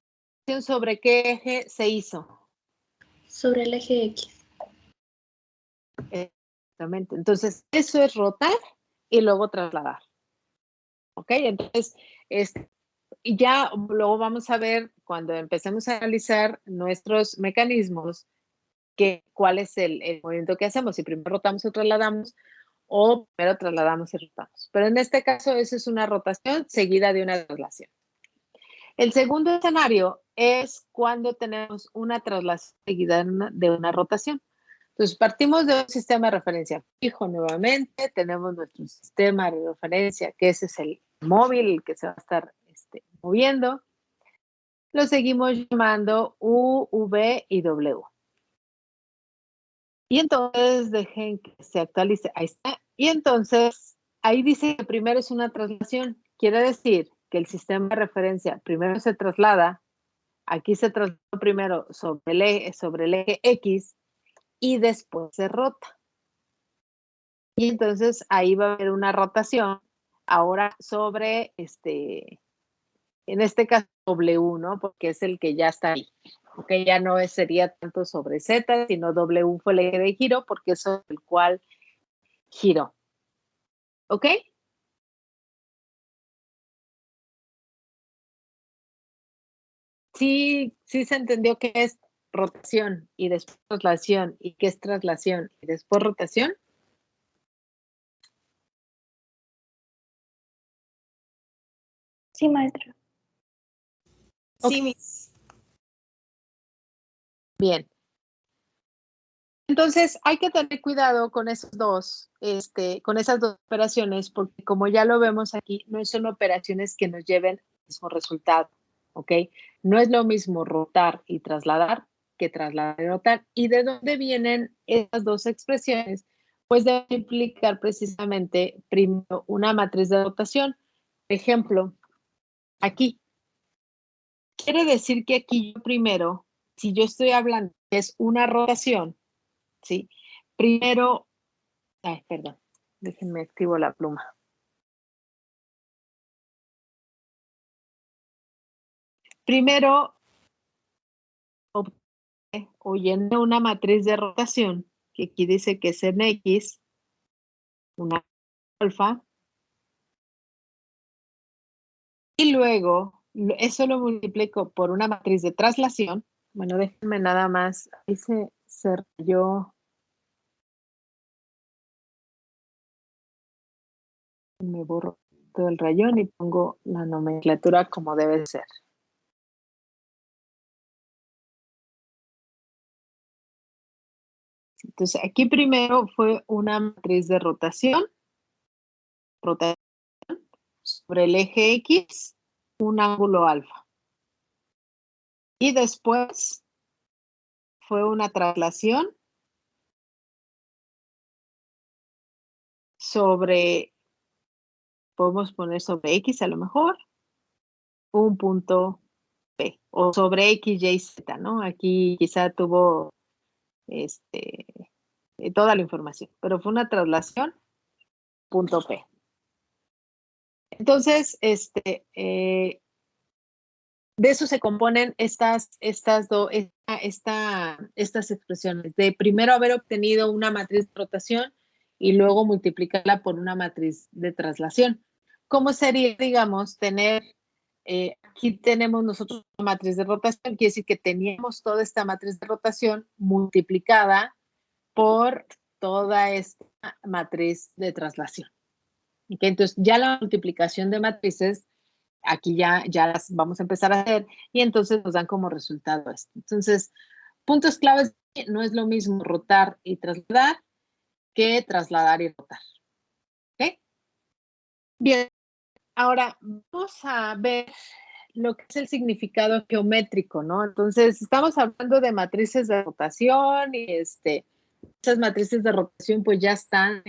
Speaker 1: traslación sobre qué eje se hizo?
Speaker 7: Sobre el eje X.
Speaker 1: Exactamente. Entonces, eso es rotar y luego trasladar. ¿Ok? Entonces, y ya luego vamos a ver cuando empecemos a analizar nuestros mecanismos, cuál es el movimiento que hacemos, si primero rotamos o trasladamos, o primero trasladamos y rotamos. Pero en este caso, eso es una rotación seguida de una traslación. El segundo escenario es cuando tenemos una traslación seguida de una rotación. Entonces, partimos de un sistema de referencia fijo nuevamente, tenemos nuestro sistema de referencia, que ese es el móvil, el que se va a estar moviendo. Lo seguimos llamando U, V y W. Y entonces, dejen que se actualice, ahí está. Y entonces, ahí dice que primero es una traslación. Quiere decir que el sistema de referencia primero se traslada, aquí se traslada primero sobre el eje X y después se rota. Y entonces ahí va a haber una rotación, ahora sobre, en este caso W, ¿no? Porque es el que ya está ahí. Ok, ya no sería tanto sobre Z, sino W fue el eje de giro porque eso es el cual giró. ¿Ok? Sí, sí se entendió qué es rotación y después traslación y qué es traslación y después rotación.
Speaker 7: Sí, maestra.
Speaker 5: Sí, Miss.
Speaker 1: Bien. Entonces, hay que tener cuidado con esos con esas dos operaciones, porque como ya lo vemos aquí, no son operaciones que nos lleven al mismo resultado, ¿ok? No es lo mismo rotar y trasladar que trasladar y rotar. ¿Y de dónde vienen esas dos expresiones? Pues de implicar precisamente primero una matriz de rotación. Por ejemplo, aquí. Quiere decir que aquí yo primero, si yo estoy hablando que es una rotación, ¿sí? Primero, perdón, déjenme activo la pluma. Primero, o lleno una matriz de rotación, que aquí dice que es en X, una alfa, y luego eso lo multiplico por una matriz de traslación. Bueno, déjenme nada más, ahí se rayó. Me borro todo el rayón y pongo la nomenclatura como debe ser. Entonces, aquí primero fue una matriz de rotación sobre el eje X, un ángulo alfa. Y después fue una traslación sobre, podemos poner sobre X a lo mejor, un punto P, o sobre X, Y, Z, ¿no? Aquí quizá tuvo toda la información, pero fue una traslación, punto P. Entonces, de eso se componen estas expresiones, de primero haber obtenido una matriz de rotación y luego multiplicarla por una matriz de traslación. ¿Cómo sería, digamos, aquí tenemos nosotros una matriz de rotación, quiere decir que teníamos toda esta matriz de rotación multiplicada por toda esta matriz de traslación. Okay, entonces, ya la multiplicación de matrices Aquí ya las vamos a empezar a hacer y entonces nos dan como resultado esto. Entonces, puntos claves, no es lo mismo rotar y trasladar que trasladar y rotar. ¿Ok? Bien, ahora vamos a ver lo que es el significado geométrico, ¿no? Entonces, estamos hablando de matrices de rotación y esas matrices de rotación pues ya están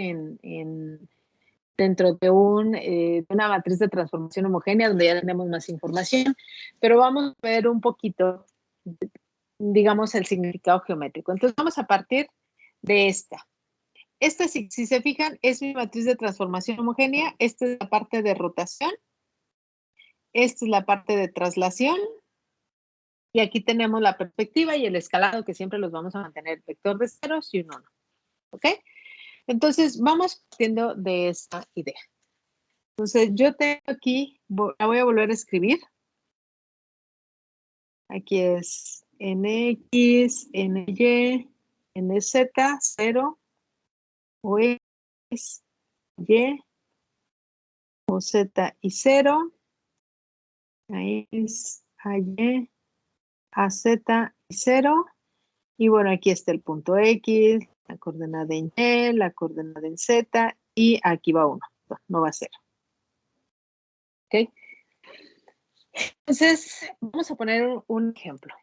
Speaker 1: dentro de una matriz de transformación homogénea donde ya tenemos más información, pero vamos a ver un poquito, digamos, el significado geométrico. Entonces, vamos a partir de esta. Esta, si se fijan, es mi matriz de transformación homogénea. Esta es la parte de rotación. Esta es la parte de traslación. Y aquí tenemos la perspectiva y el escalado, que siempre los vamos a mantener vector de ceros y un 1. ¿Ok? Entonces, vamos partiendo de esta idea. Entonces, yo tengo aquí, la voy a volver a escribir. Aquí es NX, NY, NZ, 0, o X, Y, o Z y 0. Ahí es AY, AZ y 0. Y bueno, aquí está el punto X, la coordenada en Y, la coordenada en Z, y aquí va 1, no va a 0. ¿Ok? Entonces, vamos a poner un ejemplo.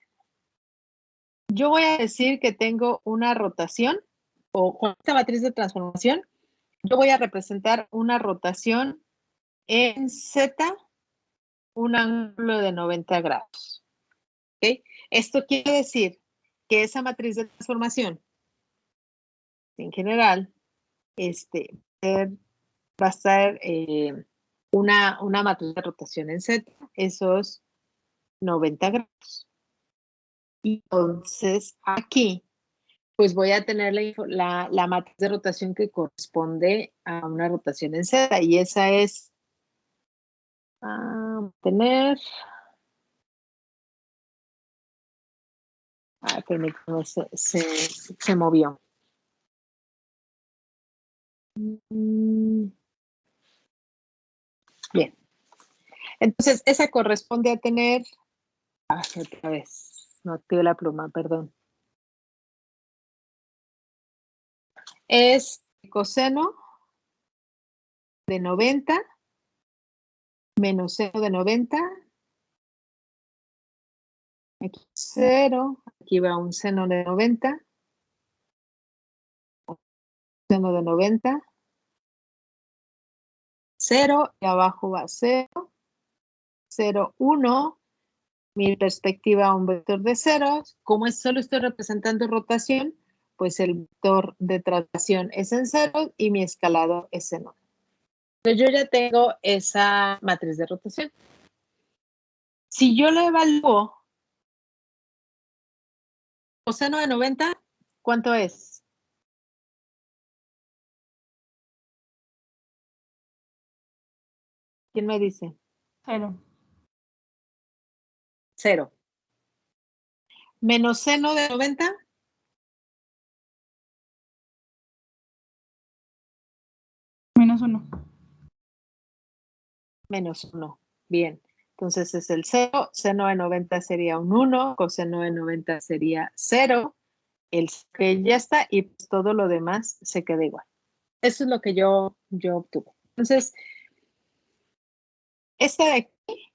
Speaker 1: Yo voy a decir que tengo una rotación, o con esta matriz de transformación, yo voy a representar una rotación en Z, un ángulo de 90 grados. ¿Ok? Esto quiere decir que esa matriz de transformación, en general, va a estar una matriz de rotación en Z, esos 90 grados. Y entonces aquí, pues voy a tener la matriz de rotación que corresponde a una rotación en Z, y esa es tener. Permítame, se movió. Bien. Entonces, esa corresponde a tener. Otra vez, no activé la pluma, perdón. Es coseno de 90 menos seno de 90. Aquí 0, aquí va un seno de 90. Seno de 90. 0 y abajo va 0. 0, 1. Mi perspectiva un vector de ceros. Como solo estoy representando rotación, pues el vector de traslación es en 0 y mi escalado es en 1. Entonces yo ya tengo esa matriz de rotación. Si yo lo evalúo, coseno de 90, ¿cuánto es? ¿Quién me dice?
Speaker 3: 0.
Speaker 1: 0. Menos seno de 90.
Speaker 3: Menos 1.
Speaker 1: Menos 1. Bien. Entonces es el 0. Seno de 90 sería un 1. Coseno de 90 sería 0. El que ya está y pues todo lo demás se queda igual. Eso es lo que yo obtuve. Entonces, esta de aquí,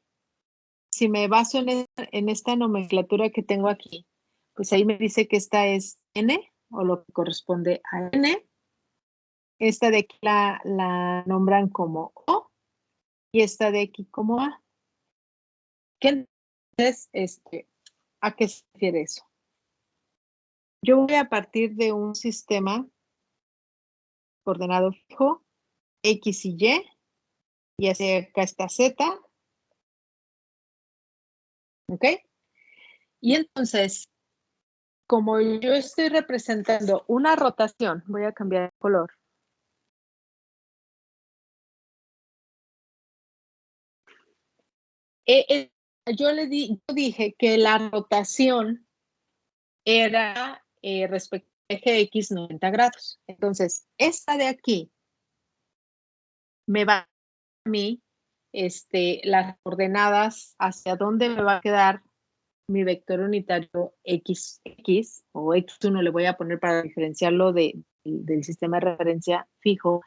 Speaker 1: si me baso en esta nomenclatura que tengo aquí, pues ahí me dice que esta es N, o lo que corresponde a N. Esta de aquí la nombran como O, y esta de aquí como A. ¿Qué entonces, a qué se refiere eso? Yo voy a partir de un sistema coordenado fijo, X y Y hacia acá está Z. ¿Ok? Y entonces, como yo estoy representando una rotación, voy a cambiar de color. Yo dije que la rotación era respecto al eje X 90 grados. Entonces, esta de aquí me va a mí las coordenadas hacia dónde me va a quedar mi vector unitario XX o X1 le voy a poner para diferenciarlo del sistema de referencia fijo.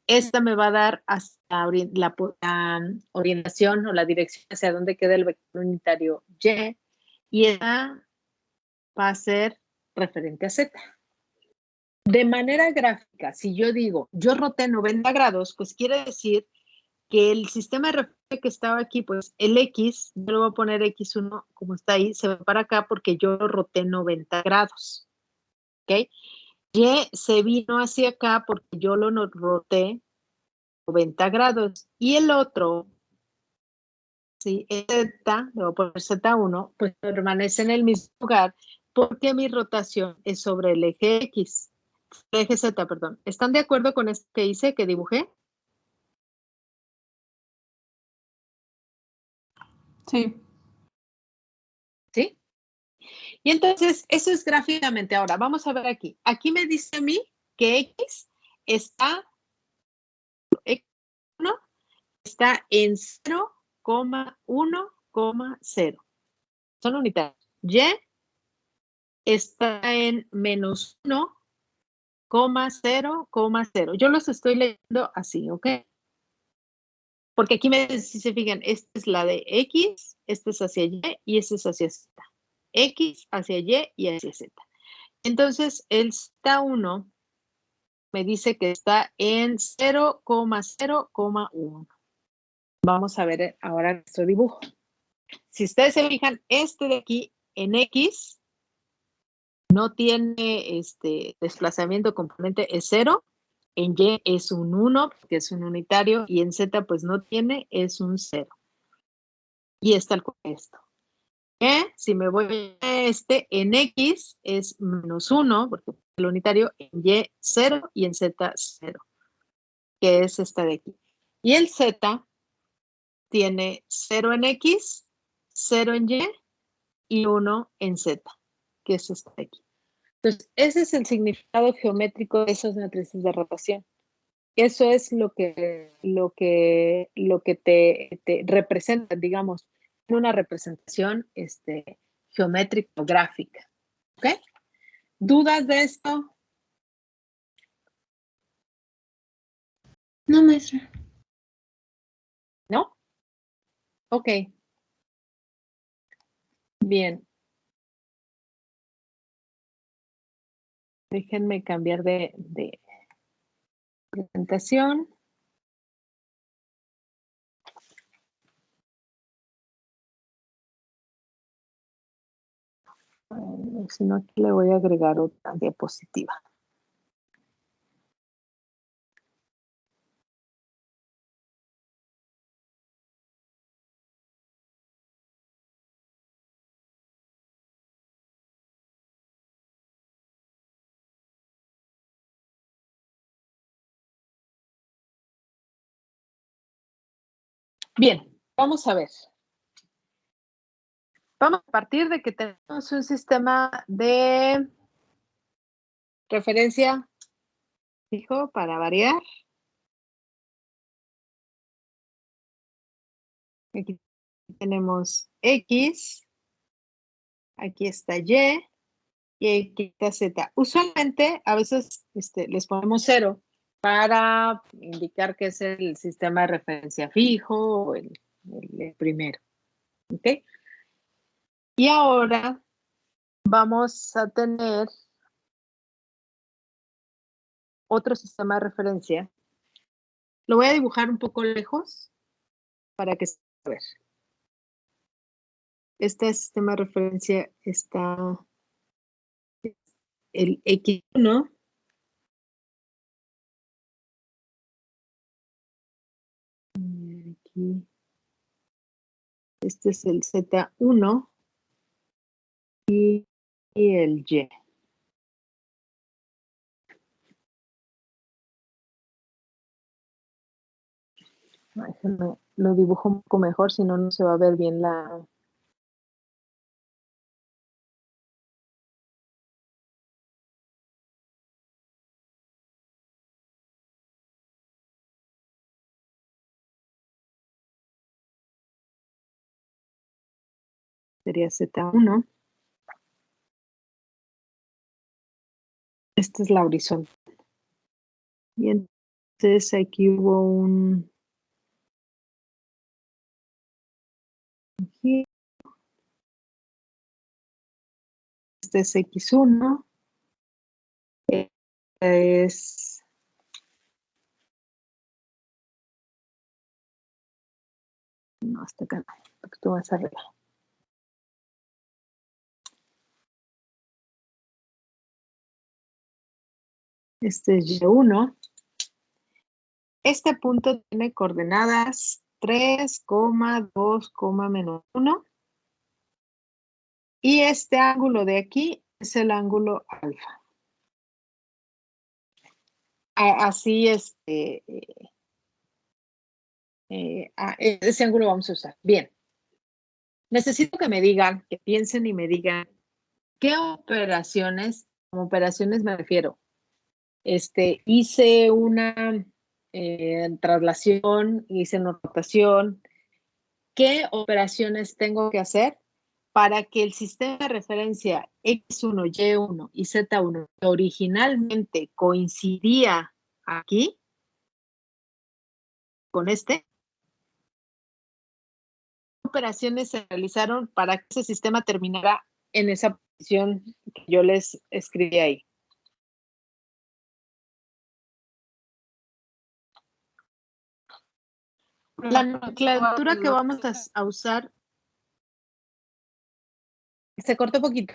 Speaker 1: Esta me va a dar hasta la orientación o la dirección hacia dónde queda el vector unitario y esta va a ser referente a Z. De manera gráfica, si yo digo, yo roté 90 grados, pues quiere decir que el sistema de referencia que estaba aquí, pues el X, yo le voy a poner X1 como está ahí, se va para acá porque yo lo roté 90 grados. ¿Ok? Y se vino hacia acá porque yo lo roté 90 grados. Y el otro, ¿sí? Z, le voy a poner Z1, pues permanece en el mismo lugar porque mi rotación es sobre el eje X. El eje Z, perdón. ¿Están de acuerdo con esto que hice, que dibujé?
Speaker 3: Sí.
Speaker 1: ¿Sí? Y entonces, eso es gráficamente. Ahora, vamos a ver aquí. Aquí me dice a mí que X está en 0,1,0. Son unidades. Y está en menos 1,0,0. Yo los estoy leyendo así, ¿ok? Porque aquí si se fijan, esta es la de X, esta es hacia Y esta es hacia Z. X hacia Y hacia Z. Entonces, el Z1 me dice que está en 0,0,1. Vamos a ver ahora nuestro dibujo. Si ustedes se fijan, este de aquí en X no tiene desplazamiento componente, es 0. En Y es un 1, porque es un unitario, y en Z pues no tiene, es un 0. Y es tal cual esto. Si me voy a en X es menos 1, porque el unitario, en Y 0 y en Z 0, que es esta de aquí. Y el Z tiene 0 en X, 0 en y 1 en Z, que es esta de aquí. Entonces, ese es el significado geométrico de esas matrices de rotación. Eso es lo que te representa, digamos, en una representación geométrica o gráfica. ¿Ok? ¿Dudas de esto?
Speaker 7: No, maestra.
Speaker 1: ¿No? Ok. Bien. Déjenme cambiar de presentación. Si no, aquí le voy a agregar otra diapositiva. Bien, vamos a ver. Vamos a partir de que tenemos un sistema de referencia fijo para variar. Aquí tenemos X, aquí está Y y aquí está Z. Usualmente a veces les ponemos 0 para indicar que es el sistema de referencia fijo o el primero. ¿Ok? Y ahora vamos a tener otro sistema de referencia. Lo voy a dibujar un poco lejos para que se vea. Este sistema de referencia está el X1. Aquí. Este es el Z1 y el Y. Déjenme, lo dibujo un poco mejor, si no, no se va a ver bien la... sería Z1. Esta es la horizontal. Y entonces aquí hubo un giro. Este es X1. Es no, hasta acá no, un poquito más arriba. Este es Y1. Este punto tiene coordenadas 3, 2, -1. Y este ángulo de aquí es el ángulo alfa. Así ese ángulo vamos a usar. Bien. Necesito que me digan, que piensen y me digan qué operaciones, como operaciones me refiero. Hice una traslación, hice una rotación. ¿Qué operaciones tengo que hacer para que el sistema de referencia X1, Y1 y Z1, que originalmente coincidía aquí con este, ¿qué operaciones se realizaron para que ese sistema terminara en esa posición que yo les escribí ahí? La nomenclatura que vamos a usar se cortó poquito.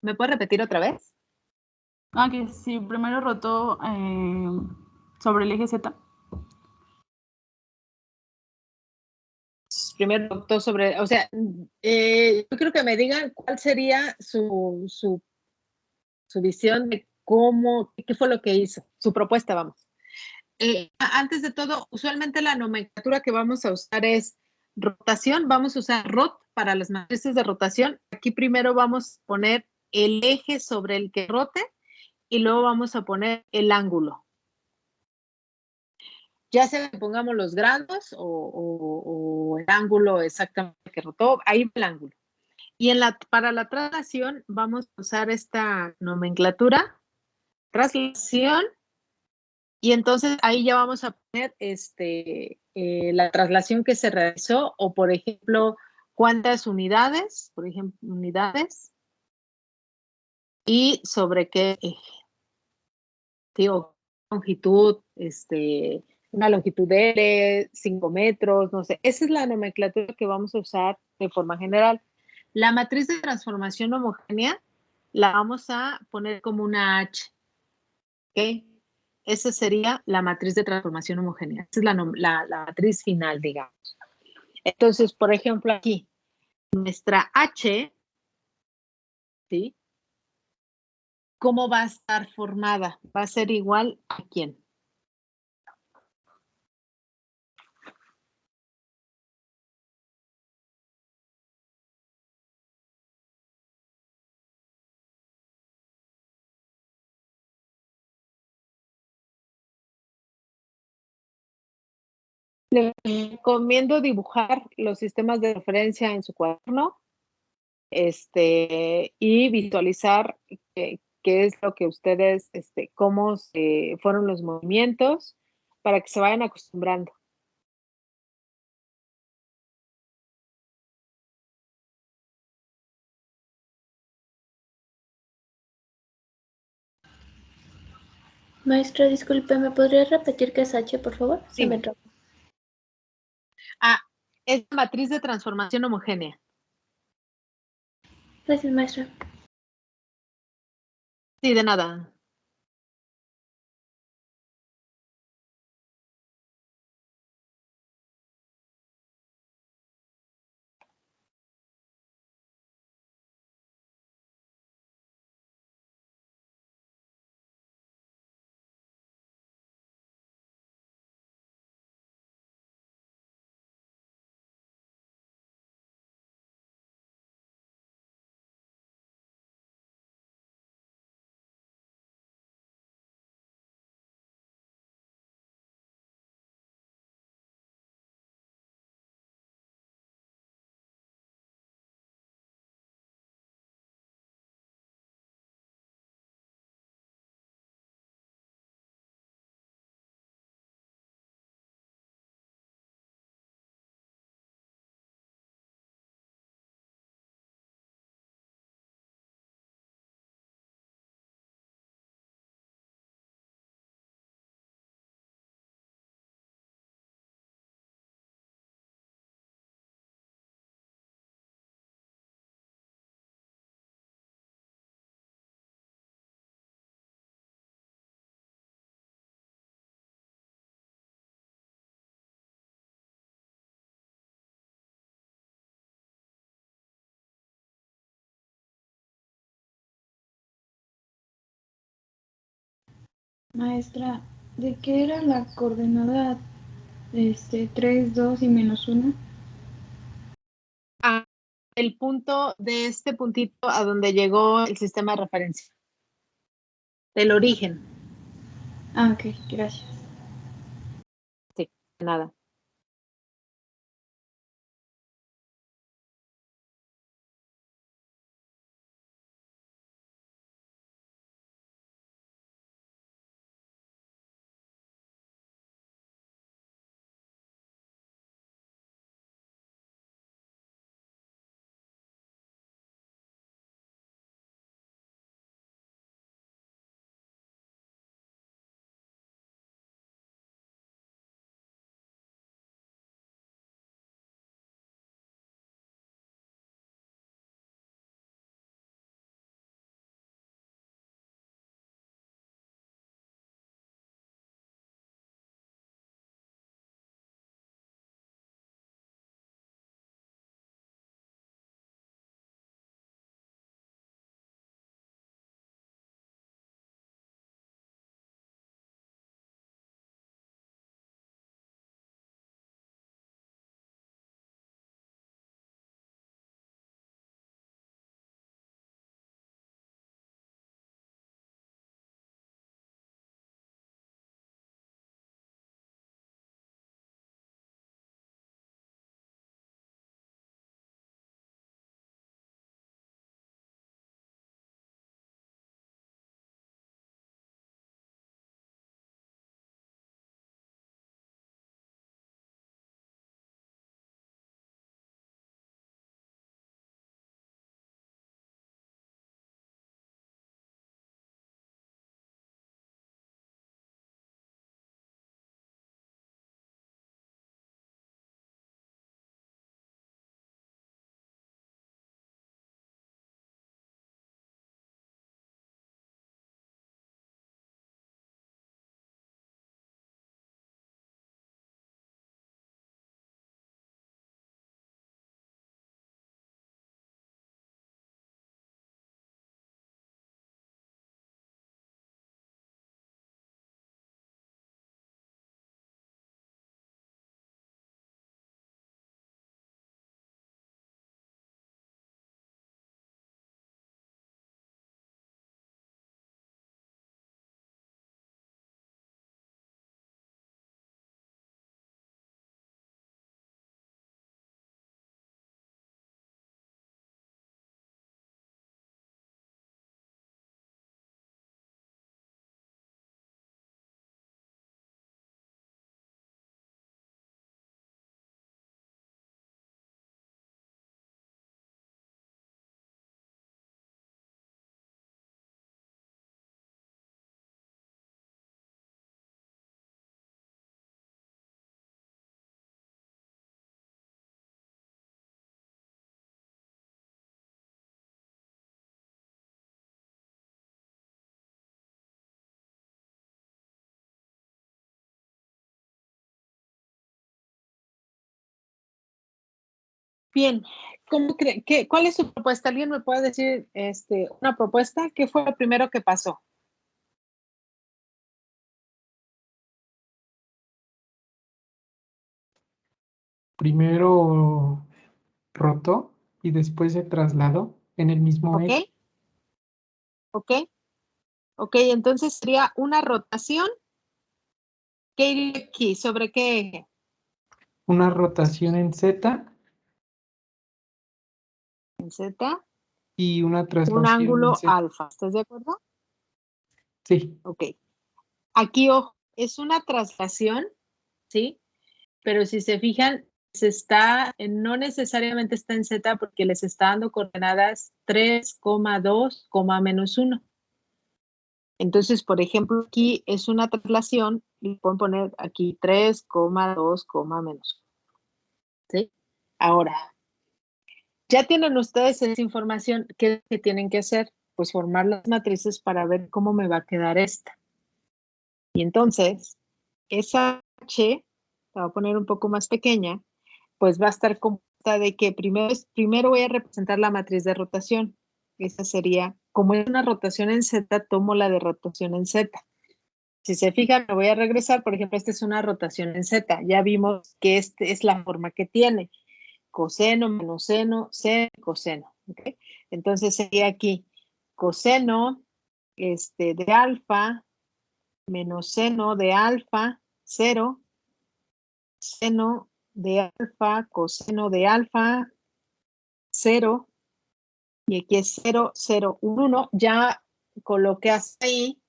Speaker 1: ¿Me puedes repetir otra vez?
Speaker 3: Ah, que sí, primero rotó sobre el eje Z.
Speaker 1: Primero rotó sobre, o sea, yo quiero que me digan cuál sería su visión de cómo, qué fue lo que hizo, su propuesta, vamos. Antes de todo, usualmente la nomenclatura que vamos a usar es rotación, vamos a usar ROT para las matrices de rotación. Aquí primero vamos a poner el eje sobre el que rote y luego vamos a poner el ángulo. Ya sea que pongamos los grados o el ángulo exactamente que rotó, ahí va el ángulo. Y para la traslación vamos a usar esta nomenclatura, traslación, y entonces ahí ya vamos a poner la traslación que se realizó o, por ejemplo, cuántas unidades, por ejemplo, unidades, y sobre qué eje. Digo, longitud, una longitud L, 5 metros, no sé. Esa es la nomenclatura que vamos a usar de forma general. La matriz de transformación homogénea la vamos a poner como una H. ¿Ok? Esa sería la matriz de transformación homogénea. Esa es la matriz final, digamos. Entonces, por ejemplo, aquí, nuestra H, ¿sí? ¿Cómo va a estar formada? Va a ser igual a quién. Les recomiendo dibujar los sistemas de referencia en su cuaderno, y visualizar qué es lo que ustedes, cómo fueron los movimientos para que se vayan acostumbrando.
Speaker 7: Maestra, disculpe, ¿me podría repetir qué es H, por favor? Se me trabó.
Speaker 1: Es la matriz de transformación homogénea.
Speaker 7: Gracias, maestra.
Speaker 1: Sí, de nada.
Speaker 7: Maestra, ¿de qué era la coordenada 3, 2 y -1?
Speaker 1: Ah, el punto de este puntito a donde llegó el sistema de referencia. Del origen.
Speaker 7: Ah, ok, gracias.
Speaker 1: Sí, nada. Bien, ¿cuál es su propuesta? ¿Alguien me puede decir una propuesta? ¿Qué fue lo primero que pasó?
Speaker 9: Primero rotó y después se trasladó en el mismo
Speaker 1: ¿Ok?
Speaker 9: eje.
Speaker 1: ¿Ok? Ok, entonces sería una rotación. ¿Qué iría aquí? ¿Sobre qué eje?
Speaker 9: Una rotación en Z
Speaker 1: En Z,
Speaker 9: y una
Speaker 1: un
Speaker 9: traslación en
Speaker 1: ángulo
Speaker 9: Z.
Speaker 1: alfa. ¿Estás de acuerdo?
Speaker 9: Sí,
Speaker 1: Ok. Aquí, ojo, es una traslación, ¿sí? Pero si se fijan, no necesariamente está en Z porque les está dando coordenadas 3,2, -1. Entonces, por ejemplo, aquí es una traslación y pueden poner aquí 3,2, -1. ¿Sí? Ahora, ya tienen ustedes esa información. ¿Qué tienen que hacer? Pues formar las matrices para ver cómo me va a quedar esta. Y entonces, esa H, la voy a poner un poco más pequeña, pues va a estar compuesta de que primero voy a representar la matriz de rotación. Esa sería, como es una rotación en Z, tomo la de rotación en Z. Si se fijan, me voy a regresar. Por ejemplo, esta es una rotación en Z. Ya vimos que esta es la forma que tiene. Coseno menos seno, seno, coseno. ¿Okay? Entonces sería aquí coseno de alfa menos seno de alfa, 0, seno de alfa, coseno de alfa, 0, y aquí es 0, 0, 1, 1. Ya coloqué hasta ahí,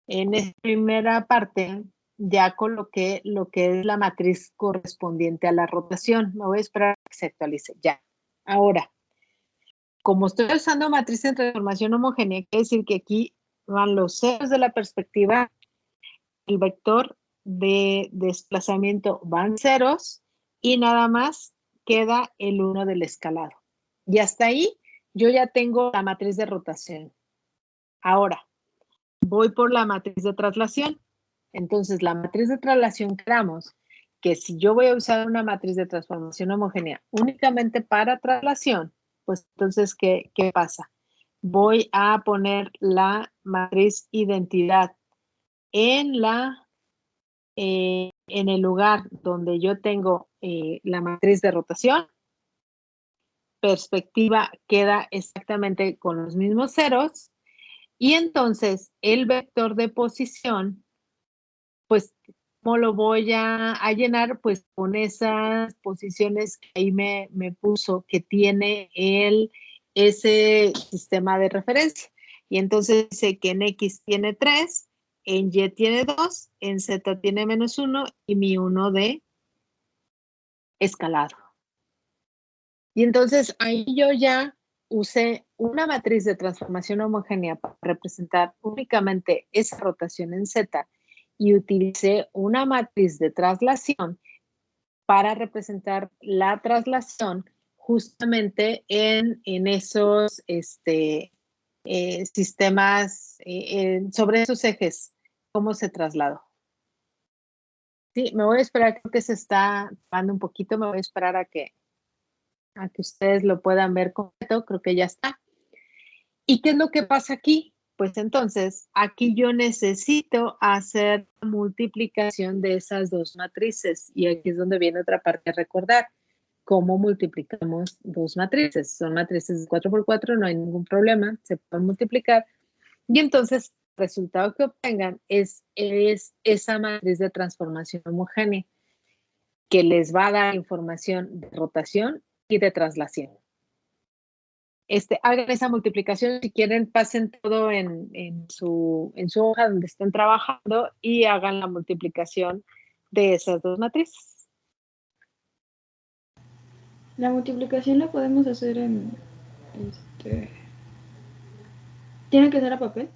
Speaker 1: en esta primera parte, ya coloqué lo que es la matriz correspondiente a la rotación. Me voy a esperar a que se actualice. Ya. Ahora, como estoy usando matriz de transformación homogénea, quiere decir que aquí van los ceros de la perspectiva, el vector de desplazamiento van ceros y nada más queda el 1 del escalado. Y hasta ahí yo ya tengo la matriz de rotación. Ahora, voy por la matriz de traslación. Entonces, la matriz de traslación creamos que si yo voy a usar una matriz de transformación homogénea únicamente para traslación, pues entonces, ¿qué pasa? Voy a poner la matriz identidad en el lugar donde yo tengo la matriz de rotación. Perspectiva queda exactamente con los mismos ceros. Y entonces el vector de posición, pues, ¿cómo lo voy a llenar? Pues con esas posiciones que ahí me puso que tiene ese sistema de referencia. Y entonces dice que en X tiene 3, en Y tiene 2, en Z tiene -1 y mi 1 de escalado. Y entonces ahí yo ya usé una matriz de transformación homogénea para representar únicamente esa rotación en Z y utilicé una matriz de traslación para representar la traslación justamente en esos sistemas, sobre esos ejes, cómo se trasladó. Sí, me voy a esperar, creo que se está tapando un poquito, me voy a esperar a que ustedes lo puedan ver completo, creo que ya está. ¿Y qué es lo que pasa aquí? Pues entonces, aquí yo necesito hacer multiplicación de esas dos matrices. Y aquí es donde viene otra parte a recordar. ¿Cómo multiplicamos dos matrices? Son matrices de 4x4, no hay ningún problema, se pueden multiplicar. Y entonces, el resultado que obtengan es esa matriz de transformación homogénea, que les va a dar información de rotación y de traslación. Hagan esa multiplicación, si quieren, pasen todo en su hoja donde estén trabajando y hagan la multiplicación de esas dos matrices.
Speaker 7: La multiplicación la podemos hacer ¿Tiene que ser a papel?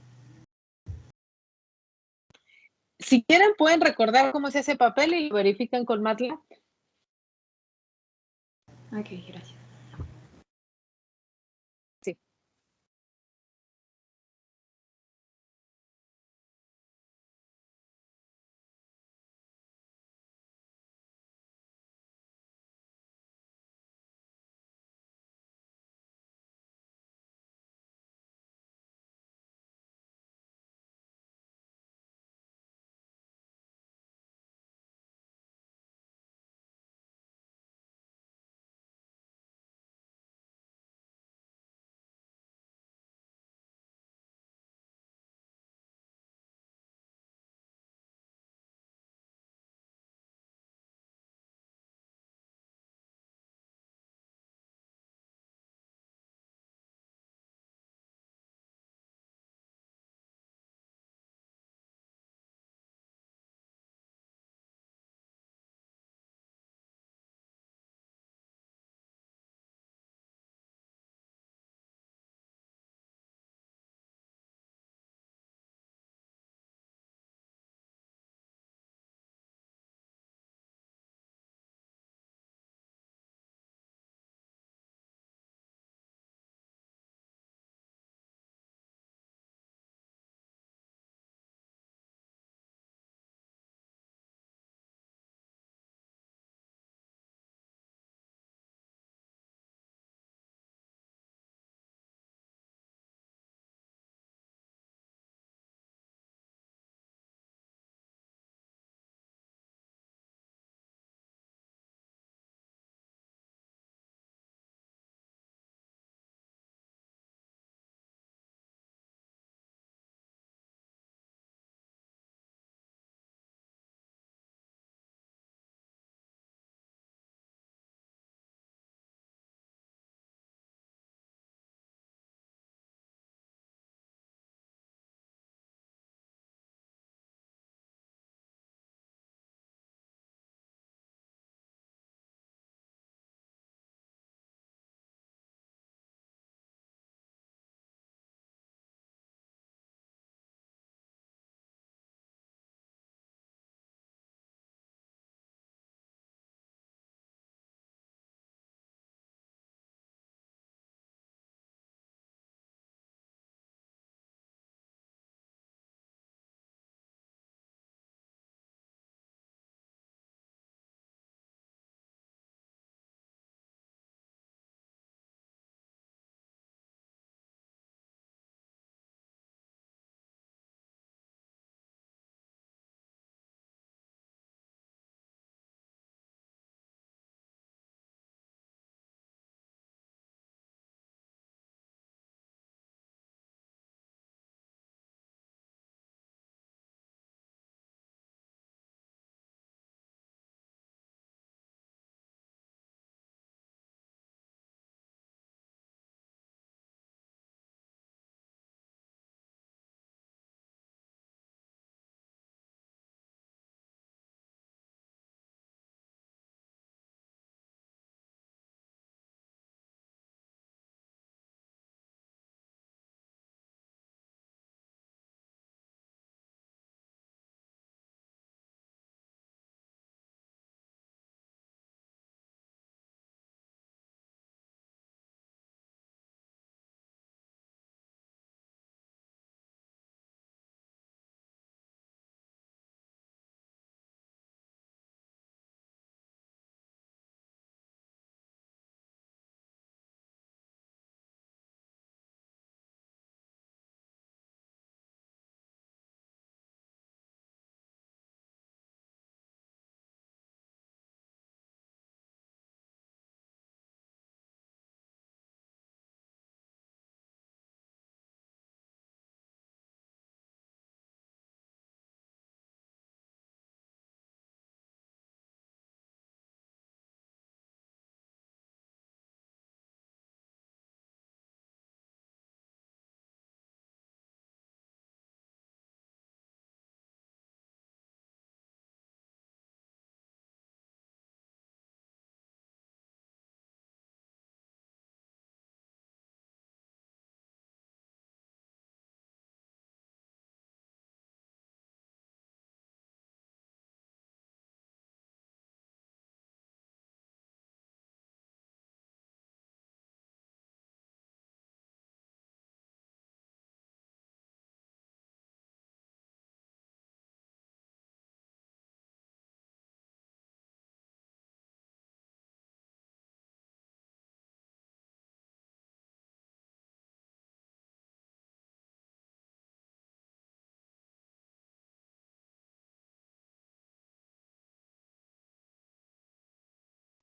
Speaker 1: Si quieren, pueden recordar cómo se hace papel y lo verifican con MATLAB.
Speaker 7: Ok, gracias.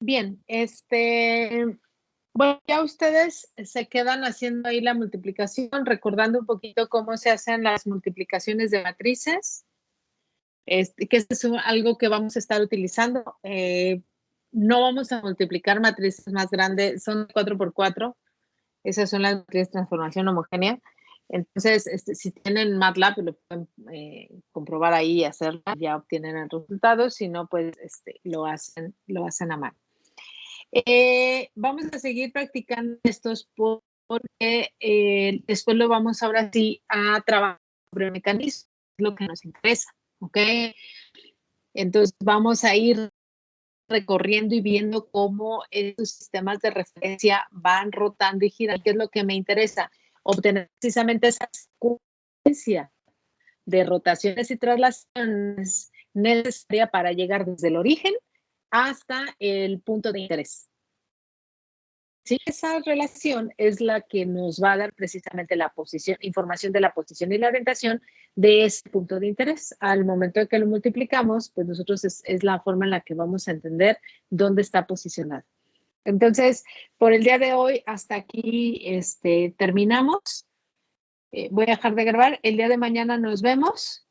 Speaker 1: Bien, bueno, ya ustedes se quedan haciendo ahí la multiplicación, recordando un poquito cómo se hacen las multiplicaciones de matrices, que es algo que vamos a estar utilizando. No vamos a multiplicar matrices más grandes, son 4 por 4. Esas son las matrices de transformación homogénea. Entonces, si tienen MATLAB, lo pueden comprobar ahí y hacerla, ya obtienen el resultado. Si no, pues lo hacen a mano. Vamos a seguir practicando estos porque después lo vamos ahora sí a trabajar sobre el mecanismo, lo que nos interesa, ¿ok? Entonces vamos a ir recorriendo y viendo cómo estos sistemas de referencia van rotando y girando, que es lo que me interesa, obtener precisamente esa secuencia de rotaciones y traslaciones necesaria para llegar desde el origen hasta el punto de interés. Sí, esa relación es la que nos va a dar precisamente la posición, información de la posición y la orientación de ese punto de interés. Al momento de que lo multiplicamos, pues nosotros es la forma en la que vamos a entender dónde está posicionado. Entonces, por el día de hoy, hasta aquí terminamos. Voy a dejar de grabar. El día de mañana nos vemos.